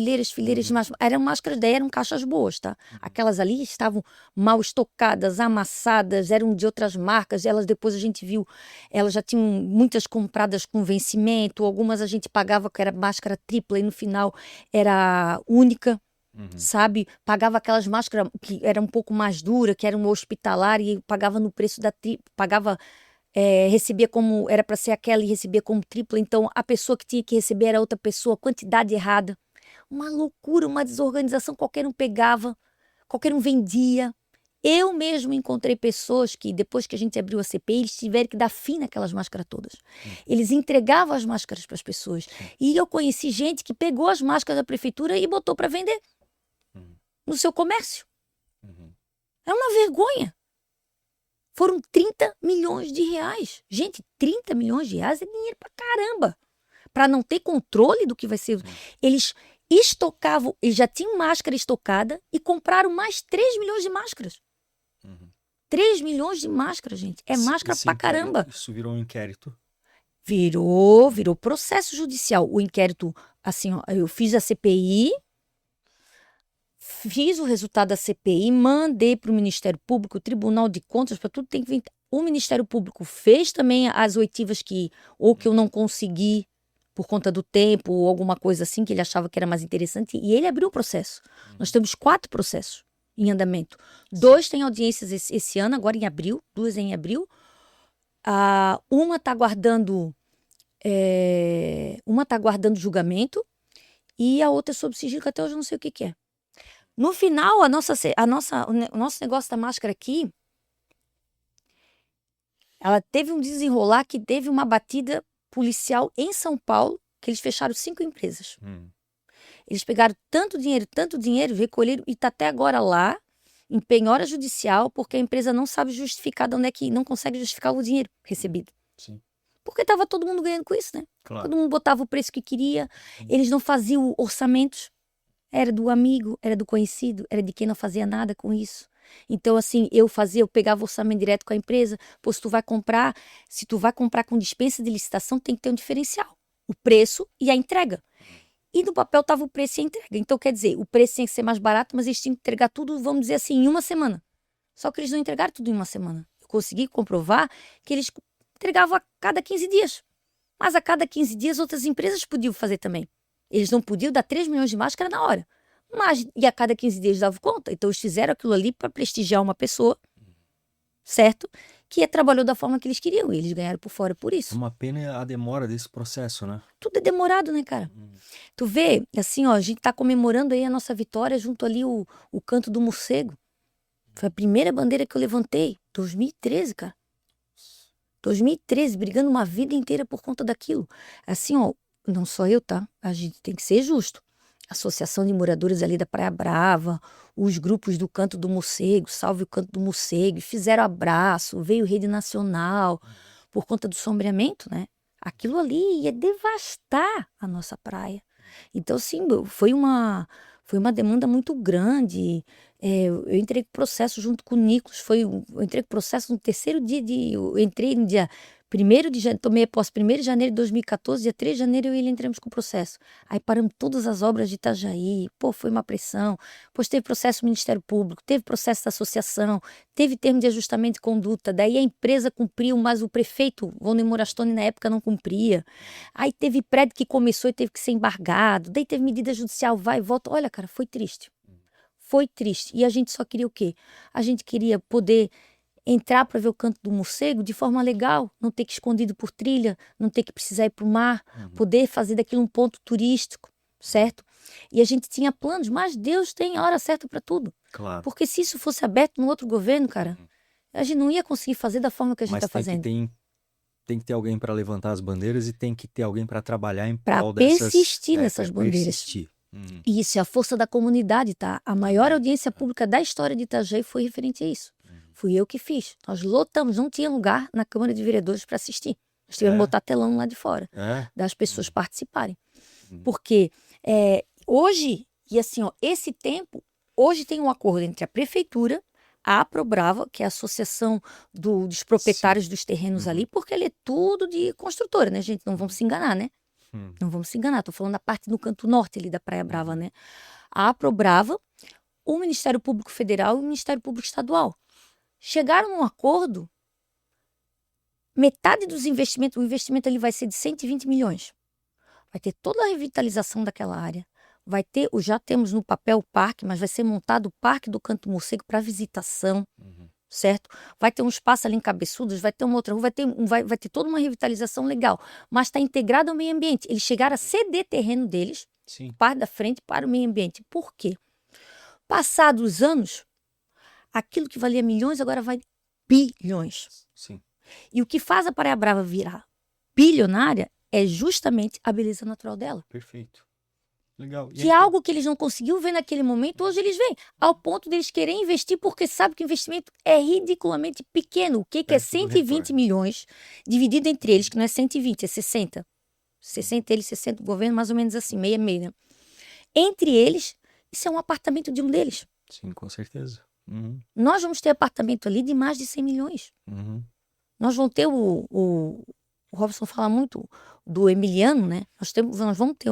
de máscara. Eram máscaras, daí eram caixas boas, tá? Aquelas ali estavam mal estocadas, amassadas, eram de outras marcas. Elas depois a gente viu, elas já tinham muitas compradas com vencimento, algumas a gente pagava que era máscara tripla e no final era única, sabe? Pagava aquelas máscaras que era um pouco mais dura, que eram hospitalar e pagava no preço da tripla, pagava... recebia como era para ser aquela e recebia como tripla, então a pessoa que tinha que receber era outra pessoa, quantidade errada, uma loucura, uma desorganização, qualquer um pegava, qualquer um vendia. Eu mesmo encontrei pessoas que depois que a gente abriu a CPI, eles tiveram que dar fim naquelas máscaras todas. Eles entregavam as máscaras para as pessoas. E eu conheci gente que pegou as máscaras da prefeitura e botou para vender no seu comércio. É uma vergonha. Foram 30 milhões de reais. Gente, 30 milhões de reais é dinheiro pra caramba. Para não ter controle do que vai ser. Eles estocavam, eles já tinham máscara estocada e compraram mais 3 milhões de máscaras. 3 milhões de máscaras, gente. É máscara pra caramba.
Isso virou um inquérito?
Virou processo judicial. O inquérito, assim, ó, eu fiz a CPI, fiz o resultado da CPI, mandei para o Ministério Público, o Tribunal de Contas, para tudo tem que vir. O Ministério Público fez também as oitivas que eu não consegui por conta do tempo, ou alguma coisa assim, que ele achava que era mais interessante, e ele abriu o processo. Nós temos 4 processos em andamento. 2 têm audiências esse ano, agora em abril, 2 em abril. Uma está aguardando julgamento, e a outra é sob sigilo, que até hoje eu não sei o que é. No final, o nosso negócio da máscara aqui, ela teve um desenrolar que teve uma batida policial em São Paulo, que eles fecharam 5 empresas. Eles pegaram tanto dinheiro, recolheram e está até agora lá. em penhora judicial porque a empresa não sabe justificar de onde é que não consegue justificar o dinheiro recebido.
Sim,
Porque estava todo mundo ganhando com isso, né?
claro.
Todo mundo botava o preço que queria, eles não faziam orçamentos. Era do amigo, era do conhecido, era de quem não fazia nada com isso. Então, assim, eu pegava orçamento direto com a empresa. Pô, se tu vai comprar com dispensa de licitação, tem que ter um diferencial. O preço e a entrega. E no papel estava o preço e a entrega. Então, quer dizer, o preço tinha que ser mais barato, mas eles tinham que entregar tudo, vamos dizer assim, em uma semana. Só que eles não entregaram tudo em uma semana. Eu consegui comprovar que eles entregavam a cada 15 dias. Mas a cada 15 dias outras empresas podiam fazer também. Eles não podiam dar 3 milhões de máscara na hora. Mas, e a cada 15 dias davam conta. Então, eles fizeram aquilo ali para prestigiar uma pessoa, certo? Que trabalhou da forma que eles queriam. E eles ganharam por fora por isso.
Uma pena é a demora desse processo, né?
Tudo é demorado, né, cara? Tu vê, assim, ó, a gente tá comemorando aí a nossa vitória junto ali o canto do morcego. Foi a primeira bandeira que eu levantei. 2013, cara. 2013, brigando uma vida inteira por conta daquilo. Assim, ó, não só eu, tá? A gente tem que ser justo. Associação de Moradores ali da Praia Brava, os grupos do Canto do Morcego, Salve o Canto do Morcego, fizeram abraço, veio Rede Nacional, por conta do sombreamento, né? Aquilo ali ia devastar a nossa praia. Então, sim, foi uma demanda muito grande. Eu entrei com processo junto com o Nicolas. Eu entrei com processo no terceiro dia eu entrei no dia 1º de janeiro, tomei a posse 1º de janeiro de 2014, dia 3 de janeiro eu e ele entramos com o processo. Aí paramos todas as obras de Itajaí, pô, foi uma pressão. Depois teve processo do Ministério Público, teve processo da associação, teve termo de ajustamento de conduta, daí a empresa cumpriu, mas o prefeito, Valdemar Astoni, na época não cumpria. Aí teve prédio que começou e teve que ser embargado, daí teve medida judicial, vai e volta. Olha, cara, foi triste. Foi triste. E a gente só queria o quê? A gente queria poder entrar para ver o Canto do Morcego de forma legal, não ter que ir escondido por trilha, não ter que precisar ir para o mar, poder fazer daquilo um ponto turístico, certo? E a gente tinha planos, mas Deus tem a hora certa para tudo.
Claro.
Porque se isso fosse aberto no outro governo, cara, a gente não ia conseguir fazer da forma que a gente está fazendo.
Tem que ter alguém para levantar as bandeiras e tem que ter alguém para trabalhar em
Para
prol dessas...
persistir nessas bandeiras.
Persistir.
E isso é a força da comunidade, tá? A maior audiência pública da história de Itajaí foi referente a isso. Fui eu que fiz. Nós lotamos, não tinha lugar na Câmara de Vereadores para assistir. Nós tivemos que botar telão lá de fora, das pessoas participarem. Porque hoje, e assim, ó, esse tempo, hoje tem um acordo entre a Prefeitura, a Aprobrava, que é a associação dos proprietários dos terrenos ali, porque ele é tudo de construtora, né, gente? Não vamos se enganar, né? Não vamos se enganar, tô falando da parte no canto norte ali da Praia Brava, né? A Aprobrava, o Ministério Público Federal e o Ministério Público Estadual. Chegaram num acordo, metade dos investimentos, o investimento ali vai ser de 120 milhões. Vai ter toda a revitalização daquela área. Vai ter, já temos no papel o parque, mas vai ser montado o Parque do Canto Morcego para visitação, certo? Vai ter um espaço ali em Cabeçudas, vai ter uma outra rua, vai ter toda uma revitalização legal, mas está integrado ao meio ambiente. Eles chegaram a ceder terreno deles, parte da frente, para o meio ambiente. Por quê? Passados os anos, aquilo que valia milhões agora vale bilhões.
Sim.
E o que faz a Praia Brava virar bilionária é justamente a beleza natural dela.
Perfeito. Legal.
Que é algo que eles não conseguiam ver naquele momento, hoje eles veem. Ao ponto deles querem investir porque sabem que o investimento é ridiculamente pequeno. O que é 120 milhões dividido entre eles, que não é 120, é 60. 60 eles, 60 o governo, mais ou menos assim, meia meia. Entre eles, isso é um apartamento de um deles.
Sim, com certeza.
Nós vamos ter apartamento ali de mais de 100 milhões. Nós vamos ter o Robson fala muito do Emiliano, né? Nós vamos ter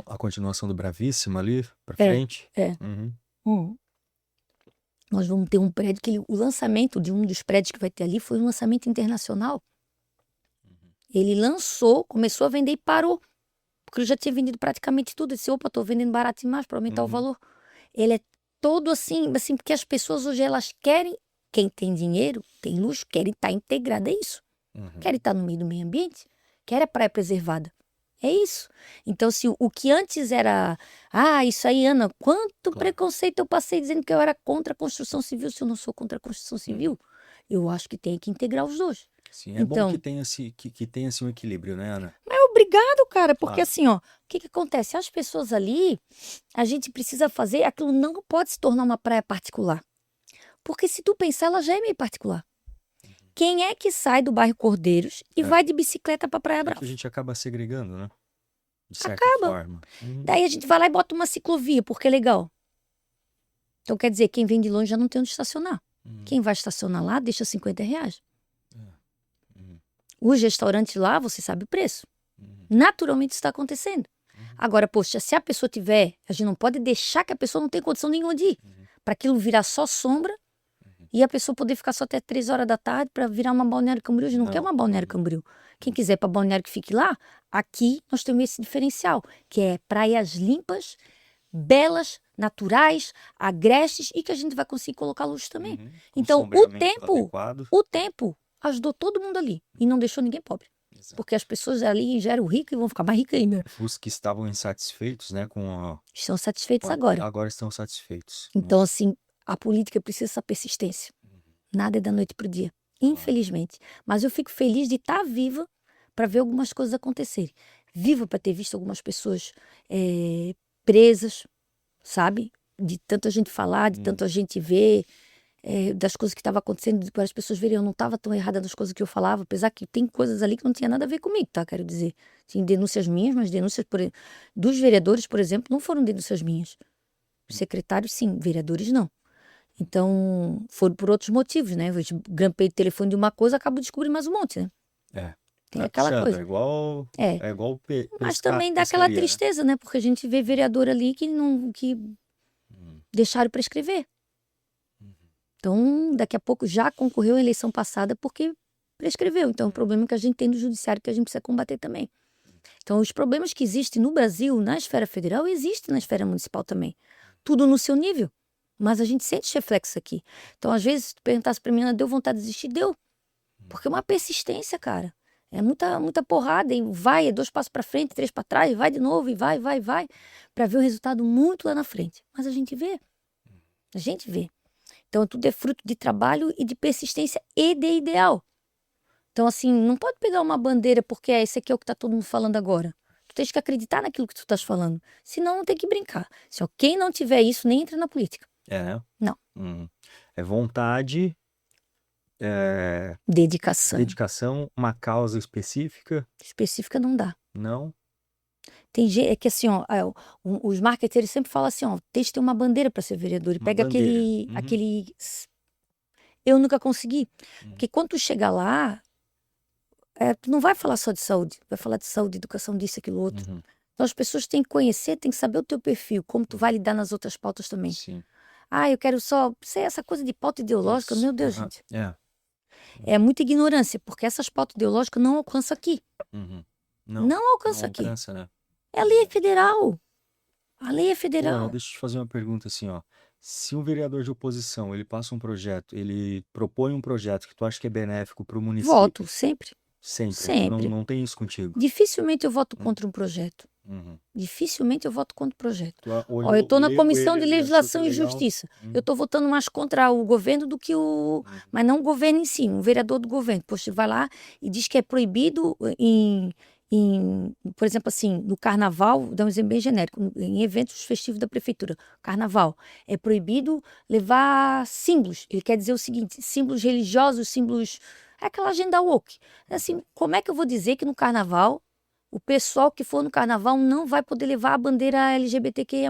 a continuação do Bravíssima ali para frente.
Nós vamos ter um prédio que o lançamento de um dos prédios que vai ter ali foi um lançamento internacional. Ele lançou, começou a vender e parou. Porque ele já tinha vendido praticamente tudo. Ele disse, opa, tô vendendo barato demais para aumentar o valor. Ele é todo assim, porque as pessoas hoje elas querem, quem tem dinheiro, tem luxo, querem estar integrada a isso. Querem estar no meio do meio ambiente, querem a praia preservada. É isso. Então, se o que antes era, isso aí, Ana, quanto preconceito eu passei dizendo que eu era contra a construção civil, se eu não sou contra a construção civil, eu acho que tem que integrar os dois.
Sim, é bom que tenha esse um equilíbrio, né, Ana?
Mas Obrigado, cara, porque
Claro.
assim, ó, o que que acontece? As pessoas ali, a gente precisa fazer, aquilo não pode se tornar uma praia particular. Porque se tu pensar, ela já é meio particular. Quem é que sai do bairro Cordeiros e
É.
vai de bicicleta pra Praia
É que
Brava?
a gente acaba segregando, né? De certa
Acaba.
forma.
Daí a gente vai lá e bota uma ciclovia, porque é legal. Então quer dizer, quem vem de longe já não tem onde estacionar. Quem vai estacionar lá, deixa R$ 50. Os restaurantes lá, você sabe o preço. Naturalmente isso está acontecendo. Agora, poxa, se a pessoa tiver, a gente não pode deixar que a pessoa não tenha condição nenhuma de ir. Para aquilo virar só sombra e a pessoa poder ficar só até 3 horas da tarde para virar uma Balneário Camboriú. A gente não quer uma Balneário Camboriú. Quem quiser para Balneário que fique lá, aqui nós temos esse diferencial, que é praias limpas, belas, naturais, agrestes e que a gente vai conseguir colocar luz também.
Com
Então,
sombreamento adequado.
o tempo ajudou todo mundo ali e não deixou ninguém pobre.
Exato.
Porque as pessoas ali já eram ricas e vão ficar mais ricas ainda.
Os que estavam insatisfeitos, né,
Estão satisfeitos agora.
agora estão satisfeitos.
Então, assim, a política precisa dessa persistência. Nada é da noite pro dia. Infelizmente. Mas eu fico feliz de estar viva para ver algumas coisas acontecerem. Viva para ter visto algumas pessoas presas, sabe? De tanta gente falar, de tanta gente ver, das coisas que estavam acontecendo, para as pessoas verem, eu não estava tão errada nas coisas que eu falava, apesar que tem coisas ali que não tinha nada a ver comigo, tá? Quero dizer. Tem denúncias minhas, mas denúncias dos vereadores, por exemplo, não foram denúncias minhas. Os secretários, sim, vereadores não. Então, foram por outros motivos, né? Eu grampei o telefone de uma coisa, acabo descobrindo mais um monte, né? Tem aquela
puxando,
coisa.
É igual
Mas também dá aquela tristeza, né? Porque a gente vê vereador ali que deixaram para escrever. Então, daqui a pouco já concorreu à eleição passada porque prescreveu. Então, é um problema que a gente tem no judiciário que a gente precisa combater também. Então, os problemas que existem no Brasil, na esfera federal, existem na esfera municipal também. Tudo no seu nível. Mas a gente sente esse reflexo aqui. Então, às vezes, se tu perguntasse pra mim, deu vontade de desistir? Deu. Porque é uma persistência, cara. É muita porrada. E vai, é 2 passos pra frente, 3 pra trás, vai de novo, e vai, pra ver o resultado muito lá na frente. Mas a gente vê. A gente vê. Então, tudo é fruto de trabalho e de persistência e de ideal. Então, assim, não pode pegar uma bandeira porque esse aqui é o que tá todo mundo falando agora. Tu tens que acreditar naquilo que tu estás falando. Senão, não tem que brincar. Se quem não tiver isso, nem entra na política.
né?
Não.
É vontade,
Dedicação.
uma causa específica.
Específica não dá.
Não.
Tem gente, é que assim, ó, os marqueteiros sempre falam assim, ó, tem que ter uma bandeira para ser vereador. E pega
bandeira.
aquele... Eu nunca consegui. Porque quando tu chega lá, tu não vai falar só de saúde. Vai falar de saúde, educação, disso, aquilo, outro. Então as pessoas têm que conhecer, têm que saber o teu perfil, como tu vai lidar nas outras pautas também.
Sim.
Eu quero só... Sei, essa coisa de pauta ideológica, meu Deus, gente.
É.
É muita ignorância, porque essas pautas ideológicas não alcançam aqui. Não alcança aqui.
Alcança, né?
É a lei federal. A lei é federal.
Pô, deixa eu te fazer uma pergunta assim, ó. Se um vereador de oposição, ele passa um projeto, ele propõe um projeto que tu acha que é benéfico para o município.
Voto, sempre.
Sempre.
Sempre.
Não tem isso contigo.
Dificilmente eu voto contra um projeto. Dificilmente eu voto contra o projeto.
Olha,
eu estou na Comissão de
ele,
Legislação e
super legal.
Justiça. Eu estou votando mais contra o governo do que o... Mas não o governo em si, um vereador do governo. Poxa, vai lá e diz que é proibido por exemplo, assim, no carnaval, vou dar um exemplo bem genérico, em eventos festivos da prefeitura, carnaval, é proibido levar símbolos. Ele quer dizer o seguinte, símbolos religiosos, símbolos... É aquela agenda woke. Assim, como é que eu vou dizer que no carnaval, o pessoal que for no carnaval não vai poder levar a bandeira LGBTQIA+.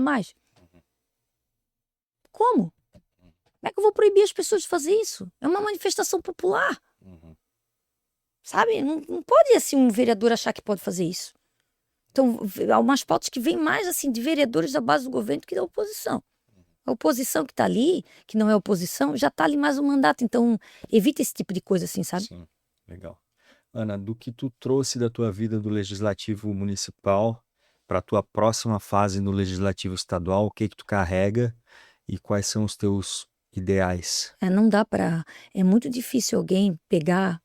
Como? Como é que eu vou proibir as pessoas de fazer isso? É uma manifestação popular. Sabe? Não pode, assim, um vereador achar que pode fazer isso. Então, há umas pautas que vêm mais, assim, de vereadores da base do governo do que da oposição. A oposição que está ali, que não é oposição, já está ali mais um mandato. Então, evita esse tipo de coisa, assim, sabe?
Sim, legal. Ana, do que tu trouxe da tua vida do Legislativo Municipal para a tua próxima fase no Legislativo Estadual, o que tu carrega e quais são os teus ideais?
Não dá para... É muito difícil alguém pegar...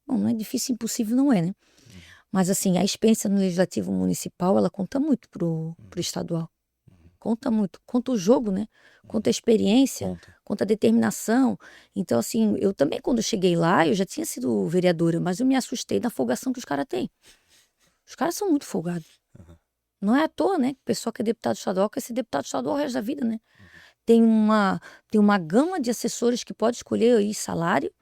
Bom, não é difícil, impossível não é, né? Mas, assim, a experiência no Legislativo Municipal, ela conta muito pro estadual. Conta muito. Conta o jogo, né? Conta a experiência, conta a determinação. Então, assim, eu também, quando cheguei lá, eu já tinha sido vereadora, mas eu me assustei da folgação que os caras têm. Os caras são muito folgados.
Uhum.
Não é à toa, né? Que o pessoal que é deputado estadual quer ser deputado estadual o resto da vida, né? Tem uma gama de assessores que pode escolher aí salário,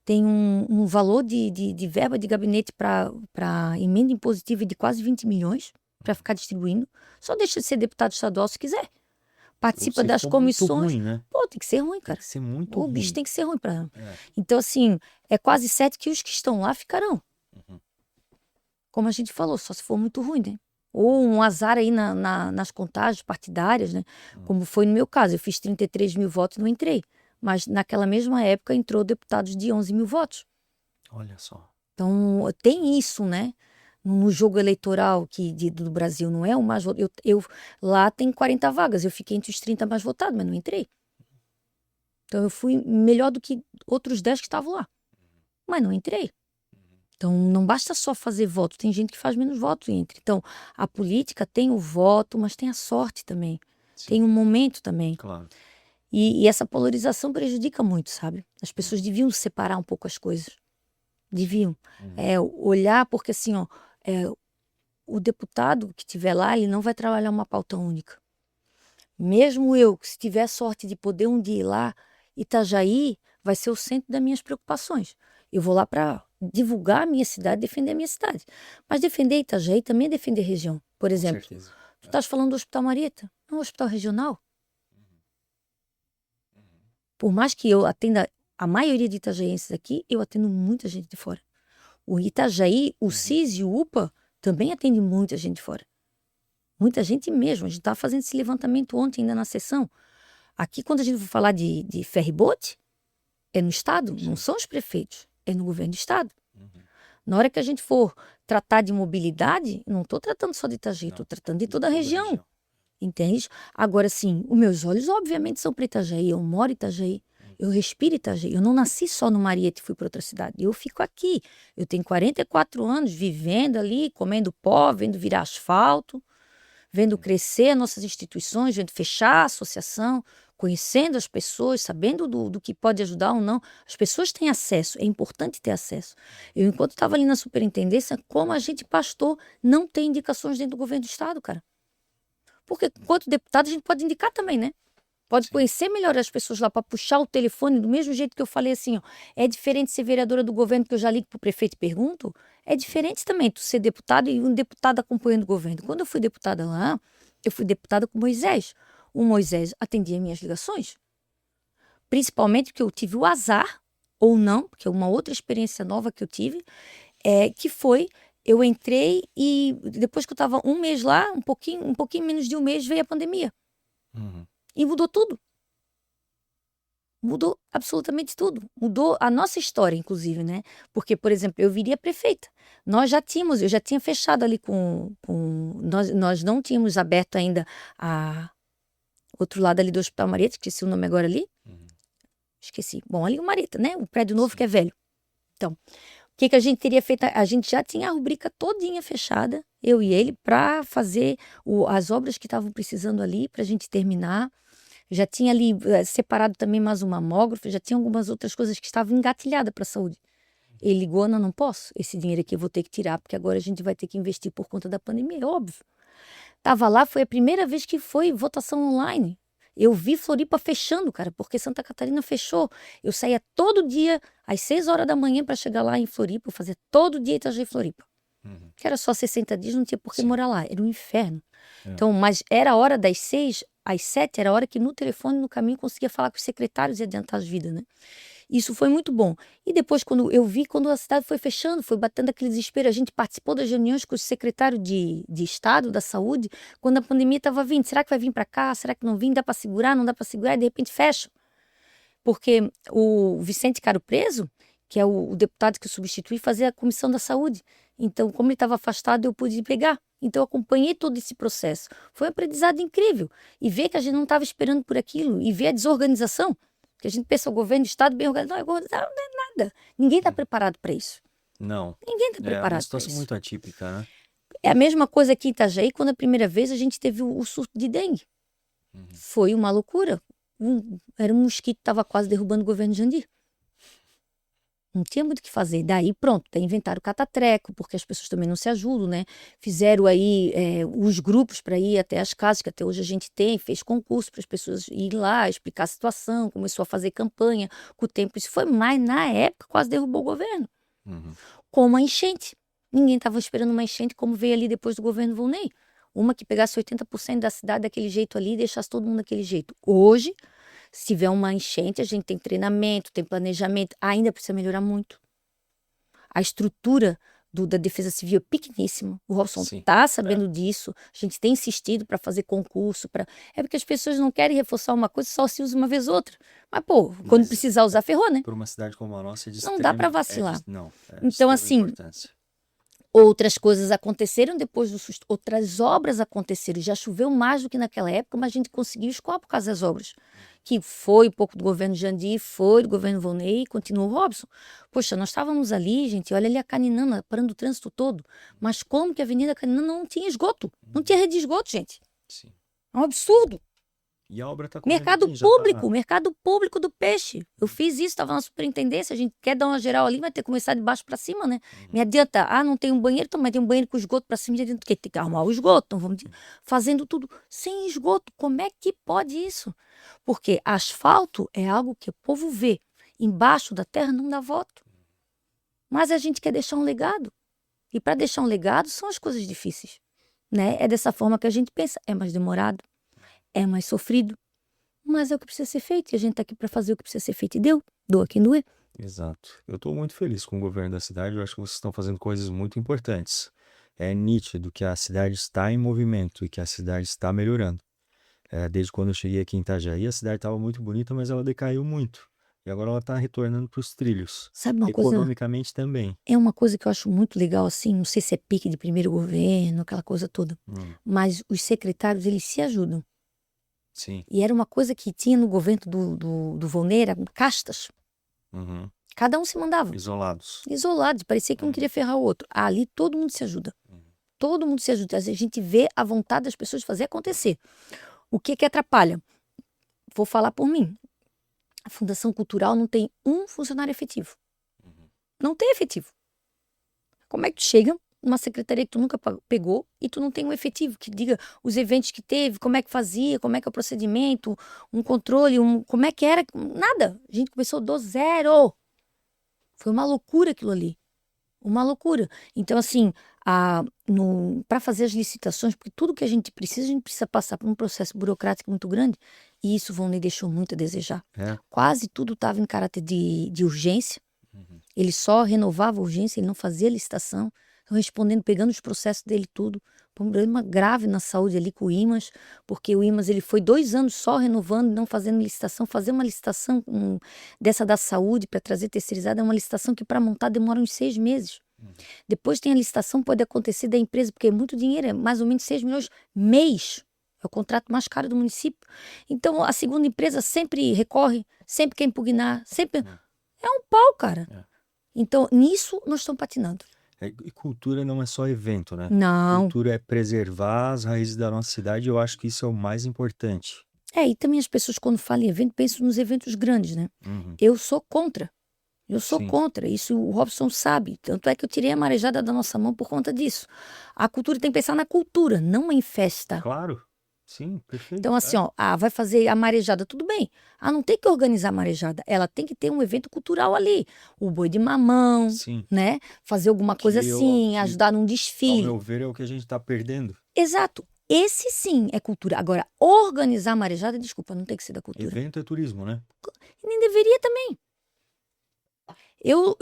tem um valor de verba de gabinete para emenda impositiva de quase 20 milhões para ficar distribuindo. Só deixa de ser deputado estadual se quiser. Participa
Se
das
for muito
comissões.
ruim, né?
Pô, tem que ser ruim,
Tem
cara.
que ser muito
O
ruim.
bicho tem que ser ruim para.
É.
Então, assim, é quase certo que os que estão lá ficarão.
Uhum.
Como a gente falou, só se for muito ruim, né? Ou um azar aí nas contagens partidárias, né? Como foi no meu caso, eu fiz 33 mil votos e não entrei. Mas naquela mesma época entrou deputados de 11 mil votos.
Olha só.
Então tem isso, né? No jogo eleitoral do Brasil, não é o mais votado. Lá tem 40 vagas, eu fiquei entre os 30 mais votados, mas não entrei. Então eu fui melhor do que outros 10 que estavam lá. Mas não entrei. Então, não basta só fazer voto, tem gente que faz menos votos e entra. Então, a política tem o voto, mas tem a sorte também.
Sim.
Tem um momento também.
Claro.
E essa polarização prejudica muito, sabe? As pessoas deviam separar um pouco as coisas. Deviam. Olhar, porque assim, ó, o deputado que estiver lá, ele não vai trabalhar uma pauta única. Mesmo eu, se tiver sorte de poder um dia ir lá, Itajaí vai ser o centro das minhas preocupações. Eu vou lá para divulgar a minha cidade, defender a minha cidade. Mas defender Itajaí também é defender a região. Por exemplo,
Com certeza.
tu estás falando do Hospital Marieta, é um hospital regional. Por mais que eu atenda a maioria de itajaienses aqui, eu atendo muita gente de fora. O Itajaí, o CIS e o UPA também atende muita gente de fora. Muita gente mesmo. A gente estava fazendo esse levantamento ontem ainda na sessão. Aqui, quando a gente for falar de ferry-boat, é no Estado, não são os prefeitos, é no governo do Estado. Na hora que a gente for tratar de mobilidade, não estou tratando só de Itajaí, estou tratando de toda a região. Entende? Agora, sim, os meus olhos, obviamente, são para Itajaí. Eu moro em Itajaí. Eu respiro Itajaí. Eu não nasci só no Marieta e fui para outra cidade. Eu fico aqui. Eu tenho 44 anos vivendo ali, comendo pó, vendo virar asfalto, vendo crescer as nossas instituições, vendo fechar a associação, conhecendo as pessoas, sabendo do que pode ajudar ou não. As pessoas têm acesso, é importante ter acesso. Eu, enquanto estava ali na superintendência, como a gente, pastor, não tem indicações dentro do governo do Estado, cara. Porque, enquanto deputado, a gente pode indicar também, né? Pode conhecer melhor as pessoas lá para puxar o telefone, do mesmo jeito que eu falei assim, ó, é diferente ser vereadora do governo, que eu já ligo para o prefeito e pergunto, é diferente também tu ser deputado e um deputado acompanhando o governo. Quando eu fui deputada lá, eu fui deputada com Moisés. O Moisés atendia minhas ligações, principalmente porque eu tive o azar, ou não, porque é uma outra experiência nova que eu tive, que foi, eu entrei e depois que eu estava um mês lá, um pouquinho menos de um mês, veio a pandemia. E mudou tudo. Mudou absolutamente tudo. Mudou a nossa história, inclusive, né? Porque, por exemplo, eu viria prefeita. Eu já tinha fechado ali nós não tínhamos aberto ainda outro lado ali do Hospital Marieta, esqueci o nome agora ali. Esqueci. Bom, ali o Marieta, né? O prédio novo que é velho. Então, o que a gente teria feito? A gente já tinha a rubrica todinha fechada, eu e ele, para fazer as obras que estavam precisando ali, para a gente terminar. Já tinha ali separado também mais um mamógrafo, já tinha algumas outras coisas que estavam engatilhadas para a saúde. Ele ligou, não posso, esse dinheiro aqui eu vou ter que tirar, porque agora a gente vai ter que investir por conta da pandemia, é óbvio. Tava lá, foi a primeira vez que foi votação online. Eu vi Floripa fechando, cara, porque Santa Catarina fechou. Eu saía todo dia, às 6 horas da manhã, para chegar lá em Floripa, eu fazia todo dia Itajaí Floripa. Que era só 60 dias, não tinha por que morar lá, era um inferno. Então, mas era a hora das 6 às 7, era a hora que no telefone, no caminho, conseguia falar com os secretários e adiantar as vidas, né? Isso foi muito bom. E depois, quando a cidade foi fechando, foi batendo aquele desespero, a gente participou das reuniões com o secretário de Estado da Saúde, quando a pandemia estava vindo. Será que vai vir para cá? Será que não vem? Dá para segurar? Não dá para segurar? E de repente fecha. Porque o Vicente Caro Preso, que é o deputado que eu substituí, fazia a Comissão da Saúde. Então, como ele estava afastado, eu pude pegar. Então, eu acompanhei todo esse processo. Foi um aprendizado incrível. E ver que a gente não estava esperando por aquilo. E ver a desorganização. Porque a gente pensa, o governo do Estado bem organizado. Não é nada. Ninguém está preparado para isso.
Não.
Ninguém está preparado para
É uma
isso.
situação muito atípica, né?
É a mesma coisa aqui em Itajaí, quando a primeira vez a gente teve o surto de dengue. Foi uma loucura. Era um mosquito que estava quase derrubando o governo de Jandira. Não tinha muito o que fazer. Daí, pronto, daí inventaram o catatreco, porque as pessoas também não se ajudam, né? Fizeram aí os grupos para ir até as casas, que até hoje a gente tem, fez concurso para as pessoas ir lá, explicar a situação, começou a fazer campanha. Com o tempo isso foi, mas na época quase derrubou o governo.
Uhum.
Como a enchente. Ninguém estava esperando uma enchente como veio ali depois do governo Volney. Uma que pegasse 80% da cidade daquele jeito ali e deixasse todo mundo daquele jeito. Hoje, se tiver uma enchente, a gente tem treinamento, tem planejamento, ainda precisa melhorar muito. A estrutura da Defesa Civil é pequeníssima. O Robson
Sim.
está sabendo disso. A gente tem insistido para fazer concurso. É porque as pessoas não querem reforçar uma coisa, só se usa uma vez ou outra. Mas, pô, quando precisar usar, ferrou, né?
Por uma cidade como a nossa, é de
Não dá para vacilar.
Não,
então,
extrema
assim,
importância.
Outras coisas aconteceram depois do susto, outras obras aconteceram. Já choveu mais do que naquela época, mas a gente conseguiu escoar por causa das obras. Que foi um pouco do governo Jandir, foi do governo Volney, continuou o Robson. Poxa, nós estávamos ali, gente, olha ali a Caninana, parando o trânsito todo. Mas como que a Avenida Caninana não tinha esgoto? Não tinha rede de esgoto, gente.
Sim.
É um absurdo.
E a obra está
Mercado público do peixe. Eu fiz isso, estava na superintendência. A gente quer dar uma geral ali, vai ter que começar de baixo para cima, né? Me adianta, não tem um banheiro, então, mas tem um banheiro com esgoto para cima, de dentro, porque tem que arrumar o esgoto. Então, vamos dizer, fazendo tudo sem esgoto. Como é que pode isso? Porque asfalto é algo que o povo vê. Embaixo da terra não dá voto. Mas a gente quer deixar um legado. E para deixar um legado são as coisas difíceis, né? É dessa forma que a gente pensa. É mais demorado, é mais sofrido. Mas é o que precisa ser feito. E a gente está aqui para fazer o que precisa ser feito. E doa quem doer.
Exato. Eu estou muito feliz com o governo da cidade. Eu acho que vocês estão fazendo coisas muito importantes. É nítido que a cidade está em movimento e que a cidade está melhorando. Desde quando eu cheguei aqui em Itajaí, a cidade estava muito bonita, mas ela decaiu muito. E agora ela está retornando para os trilhos.
Sabe uma coisa?
Economicamente também.
É uma coisa que eu acho muito legal, assim, não sei se é pique de primeiro governo, aquela coisa toda. Mas os secretários, eles se ajudam.
Sim.
E era uma coisa que tinha no governo do Volney, era castas.
Uhum.
Cada um se mandava.
Isolados.
Parecia que um queria ferrar o outro. Ali todo mundo se ajuda. Todo mundo se ajuda. A gente vê a vontade das pessoas de fazer acontecer. O que atrapalha? Vou falar por mim. A Fundação Cultural não tem um funcionário efetivo. Não tem efetivo. Como é que tu chega numa secretaria que tu nunca pegou e tu não tem um efetivo que diga os eventos que teve, como é que fazia, como é que é o procedimento, um controle, como é que era? Nada. A gente começou do zero. Foi uma loucura aquilo ali. Uma loucura. Então, assim, para fazer as licitações, porque tudo que a gente precisa passar por um processo burocrático muito grande, e isso Volney deixou muito a desejar. Quase tudo estava em caráter de urgência. Ele só renovava a urgência, ele não fazia licitação. Então, respondendo, pegando os processos dele tudo. Um problema grave na saúde ali com o IMAS, porque o IMAS ele foi 2 anos só renovando, não fazendo licitação. Fazer uma licitação dessa da saúde para trazer terceirizada é uma licitação que para montar demora uns 6 meses. Depois tem a licitação, pode acontecer da empresa, porque é muito dinheiro, é mais ou menos 6 milhões mês. É o contrato mais caro do município. Então, a segunda empresa sempre recorre, sempre quer impugnar, sempre... É um pau, cara. Então, nisso nós estamos patinando.
E cultura não é só evento, né?
Não.
Cultura é preservar as raízes da nossa cidade e eu acho que isso é o mais importante.
E também as pessoas quando falam em evento, pensam nos eventos grandes, né? Eu sou contra. Contra. Isso o Robson sabe. Tanto é que eu tirei a marejada da nossa mão por conta disso. A cultura tem que pensar na cultura, não em festa.
Claro. Sim, perfeito.
Então, assim, vai fazer a marejada, tudo bem. Não tem que organizar a marejada. Ela tem que ter um evento cultural ali. O boi de mamão, né? Fazer alguma coisa assim, ajudar num desfile.
Ao meu ver, é o que a gente está perdendo.
Exato. Esse sim é cultura. Agora, organizar a marejada, desculpa, não tem que ser da cultura.
Evento é turismo, né?
Nem deveria também. Eu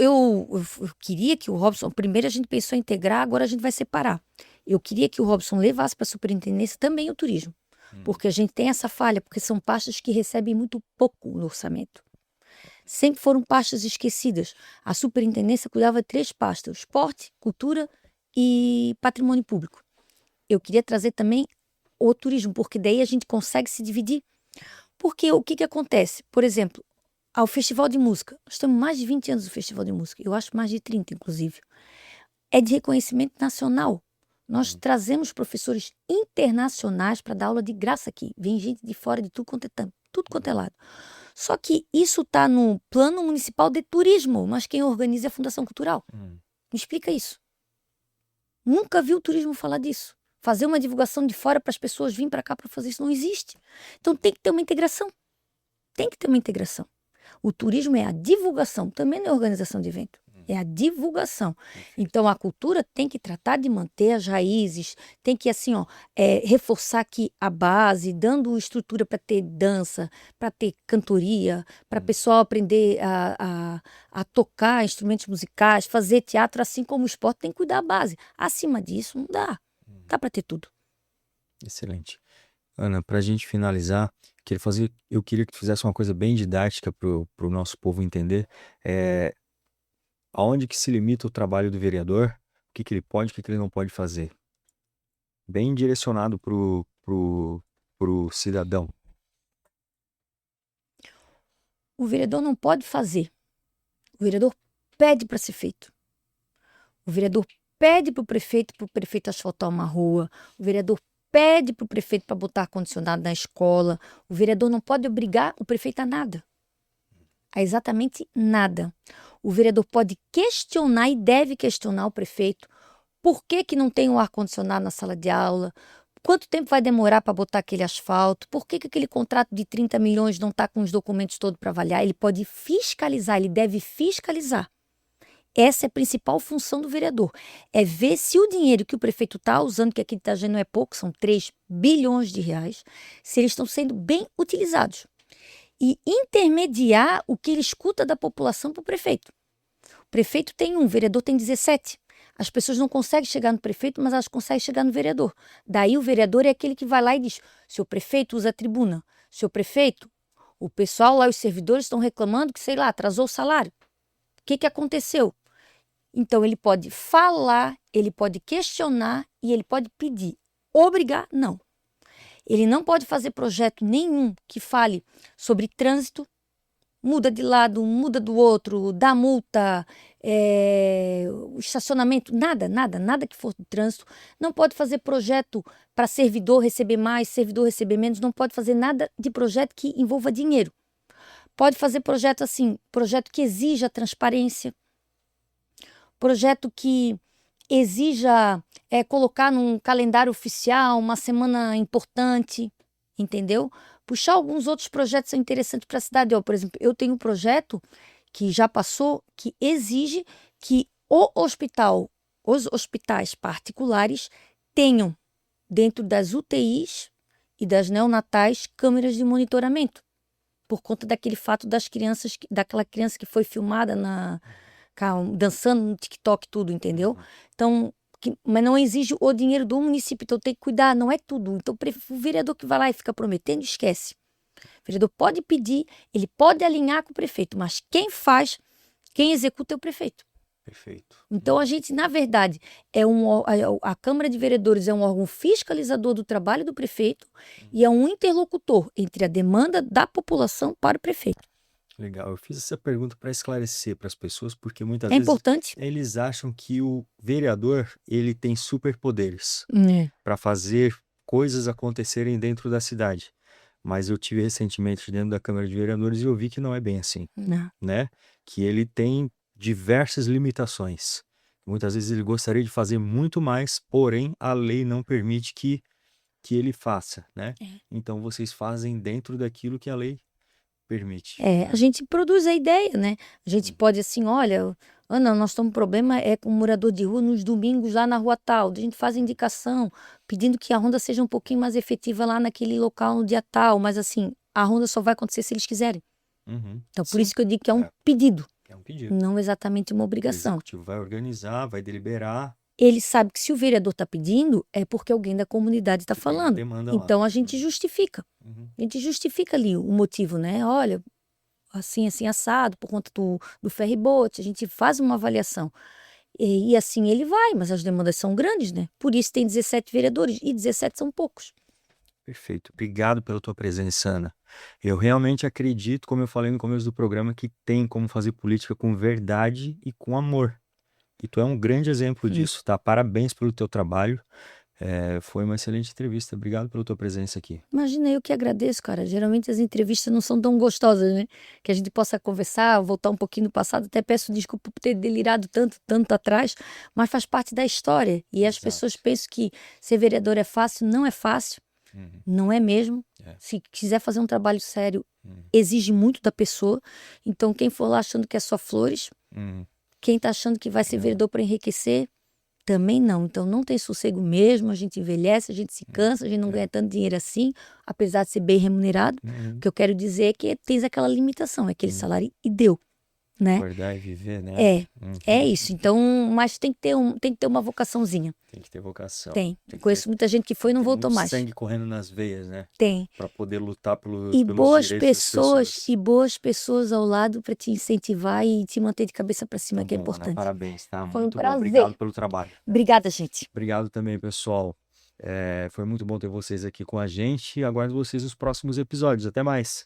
queria que o Robson, primeiro a gente pensou em integrar, agora a gente vai separar. Eu queria que o Robson levasse para a superintendência também o turismo. Porque a gente tem essa falha, porque são pastas que recebem muito pouco no orçamento. Sempre foram pastas esquecidas. A superintendência cuidava de 3 pastas: esporte, cultura e patrimônio público. Eu queria trazer também o turismo, porque daí a gente consegue se dividir. Porque o que acontece? Por exemplo, ao Festival de Música. Nós temos mais de 20 anos do Festival de Música. Eu acho mais de 30, inclusive. É de reconhecimento nacional. Nós trazemos professores internacionais para dar aula de graça aqui. Vem gente de fora de tudo quanto é lado. Só que isso está no Plano Municipal de Turismo, mas quem organiza é a Fundação Cultural. Me explica isso. Nunca vi o turismo falar disso. Fazer uma divulgação de fora para as pessoas virem para cá para fazer isso não existe. Então tem que ter uma integração. Tem que ter uma integração. O turismo é a divulgação, também não é a organização de evento. É a divulgação. Então a cultura tem que tratar de manter as raízes, tem que assim, reforçar aqui a base, dando estrutura para ter dança, para ter cantoria, para o pessoal aprender a tocar instrumentos musicais, fazer teatro, assim como o esporte tem que cuidar da base. Acima disso, não dá. Dá para ter tudo.
Excelente. Ana, para a gente finalizar, eu queria que tu fizesse uma coisa bem didática para o nosso povo entender. Aonde que se limita o trabalho do vereador? O que ele pode, o que ele não pode fazer? Bem direcionado pro cidadão.
O vereador não pode fazer. O vereador pede para ser feito. O vereador pede para o prefeito asfaltar uma rua. O vereador pede para o prefeito para botar ar-condicionado na escola. O vereador não pode obrigar o prefeito a nada. A exatamente nada. O vereador pode questionar e deve questionar o prefeito. Por que não tem o ar-condicionado na sala de aula? Quanto tempo vai demorar para botar aquele asfalto? Por que aquele contrato de 30 milhões não está com os documentos todos para avaliar? Ele pode fiscalizar, ele deve fiscalizar. Essa é a principal função do vereador. É ver se o dinheiro que o prefeito está usando, que aqui em Itajaí não é pouco, são 3 bilhões de reais, se eles estão sendo bem utilizados. E intermediar o que ele escuta da população para o prefeito. O prefeito tem o vereador tem 17. As pessoas não conseguem chegar no prefeito, mas elas conseguem chegar no vereador. Daí o vereador é aquele que vai lá e diz: seu prefeito usa a tribuna. Seu prefeito, o pessoal lá, os servidores estão reclamando que, sei lá, atrasou o salário. O que aconteceu? Então ele pode falar, ele pode questionar e ele pode pedir. Obrigar, não. Ele não pode fazer projeto nenhum que fale sobre trânsito, muda de lado, muda do outro, dá multa, o estacionamento, nada que for de trânsito. Não pode fazer projeto para servidor receber mais, servidor receber menos, não pode fazer nada de projeto que envolva dinheiro. Pode fazer projeto assim, projeto que exija transparência, projeto que exija colocar num calendário oficial uma semana importante, entendeu? Puxar alguns outros projetos são interessantes para a cidade. Por exemplo, eu tenho um projeto que já passou, que exige que os hospitais particulares tenham, dentro das UTIs e das neonatais, câmeras de monitoramento. Por conta daquele fato daquela criança que foi filmada dançando no TikTok, tudo, entendeu? Então, mas não exige o dinheiro do município, então tem que cuidar, não é tudo. Então o vereador que vai lá e fica prometendo, esquece. O vereador pode pedir, ele pode alinhar com o prefeito, mas quem executa é o prefeito.
Perfeito.
Então a gente, na verdade, a Câmara de Vereadores é um órgão fiscalizador do trabalho do prefeito e é um interlocutor entre a demanda da população para o prefeito.
Legal, eu fiz essa pergunta para esclarecer para as pessoas, porque muitas
É
vezes
importante.
eles acham que o vereador ele tem superpoderes
É.
para fazer coisas acontecerem dentro da cidade. Mas eu tive recentemente dentro da Câmara de Vereadores e eu vi que não é bem assim,
Não.
né? Que ele tem diversas limitações. Muitas vezes ele gostaria de fazer muito mais, porém a lei não permite que ele faça, né? Então vocês fazem dentro daquilo que a lei permite.
A gente produz a ideia, né? A gente pode assim, olha, Ana, nós temos um problema com um morador de rua nos domingos lá na rua tal. A gente faz a indicação, pedindo que a ronda seja um pouquinho mais efetiva lá naquele local no dia tal, mas assim, a ronda só vai acontecer se eles quiserem. Então, por isso que eu digo que é um pedido,
É um pedido.
não exatamente uma
O
obrigação.
executivo vai organizar, vai deliberar.
Ele sabe que se o vereador está pedindo, é porque alguém da comunidade está falando.
Demanda lá.
Então, a gente justifica. A gente justifica ali o motivo, né? Olha, assim, assado, por conta do ferry-boat, a gente faz uma avaliação. E assim ele vai, mas as demandas são grandes, né? Por isso tem 17 vereadores, e 17 são poucos.
Perfeito. Obrigado pela tua presença, Ana. Eu realmente acredito, como eu falei no começo do programa, que tem como fazer política com verdade e com amor. E tu é um grande exemplo disso, tá? Parabéns pelo teu trabalho. Foi uma excelente entrevista. Obrigado pela tua presença aqui.
Imagina, eu que agradeço, cara. Geralmente as entrevistas não são tão gostosas, né? Que a gente possa conversar, voltar um pouquinho no passado. Até peço desculpa por ter delirado tanto atrás, mas faz parte da história. E as
Exato.
pessoas pensam que ser vereador é fácil. Não é fácil,
Uhum.
não é mesmo.
É.
Se quiser fazer um trabalho sério,
Uhum.
exige muito da pessoa. Então, quem for lá achando que é só flores,
Uhum.
quem tá achando que vai ser vereador para enriquecer, também não. Então não tem sossego mesmo, a gente envelhece, a gente se cansa, a gente não ganha tanto dinheiro assim, apesar de ser bem remunerado.
Uhum.
O que eu quero dizer é que tens aquela limitação, é aquele salário e deu, né?
Acordar e viver, né?
É isso. Então, mas tem que ter uma vocaçãozinha.
Tem que ter vocação.
Tem.
Tem que
Conheço muita gente que foi e não
ter
voltou
muito
mais.
sangue correndo nas veias, né?
Tem.
Para poder lutar pelos
E boas
direitos das pessoas.
boas pessoas ao lado para te incentivar e te manter de cabeça para cima, que é
Bom, Ana,
importante.
parabéns, tá?
Foi um
Muito bom.
prazer.
Obrigado pelo trabalho.
Obrigada, gente.
Obrigado também, pessoal. Foi muito bom ter vocês aqui com a gente. Aguardo vocês nos próximos episódios. Até mais.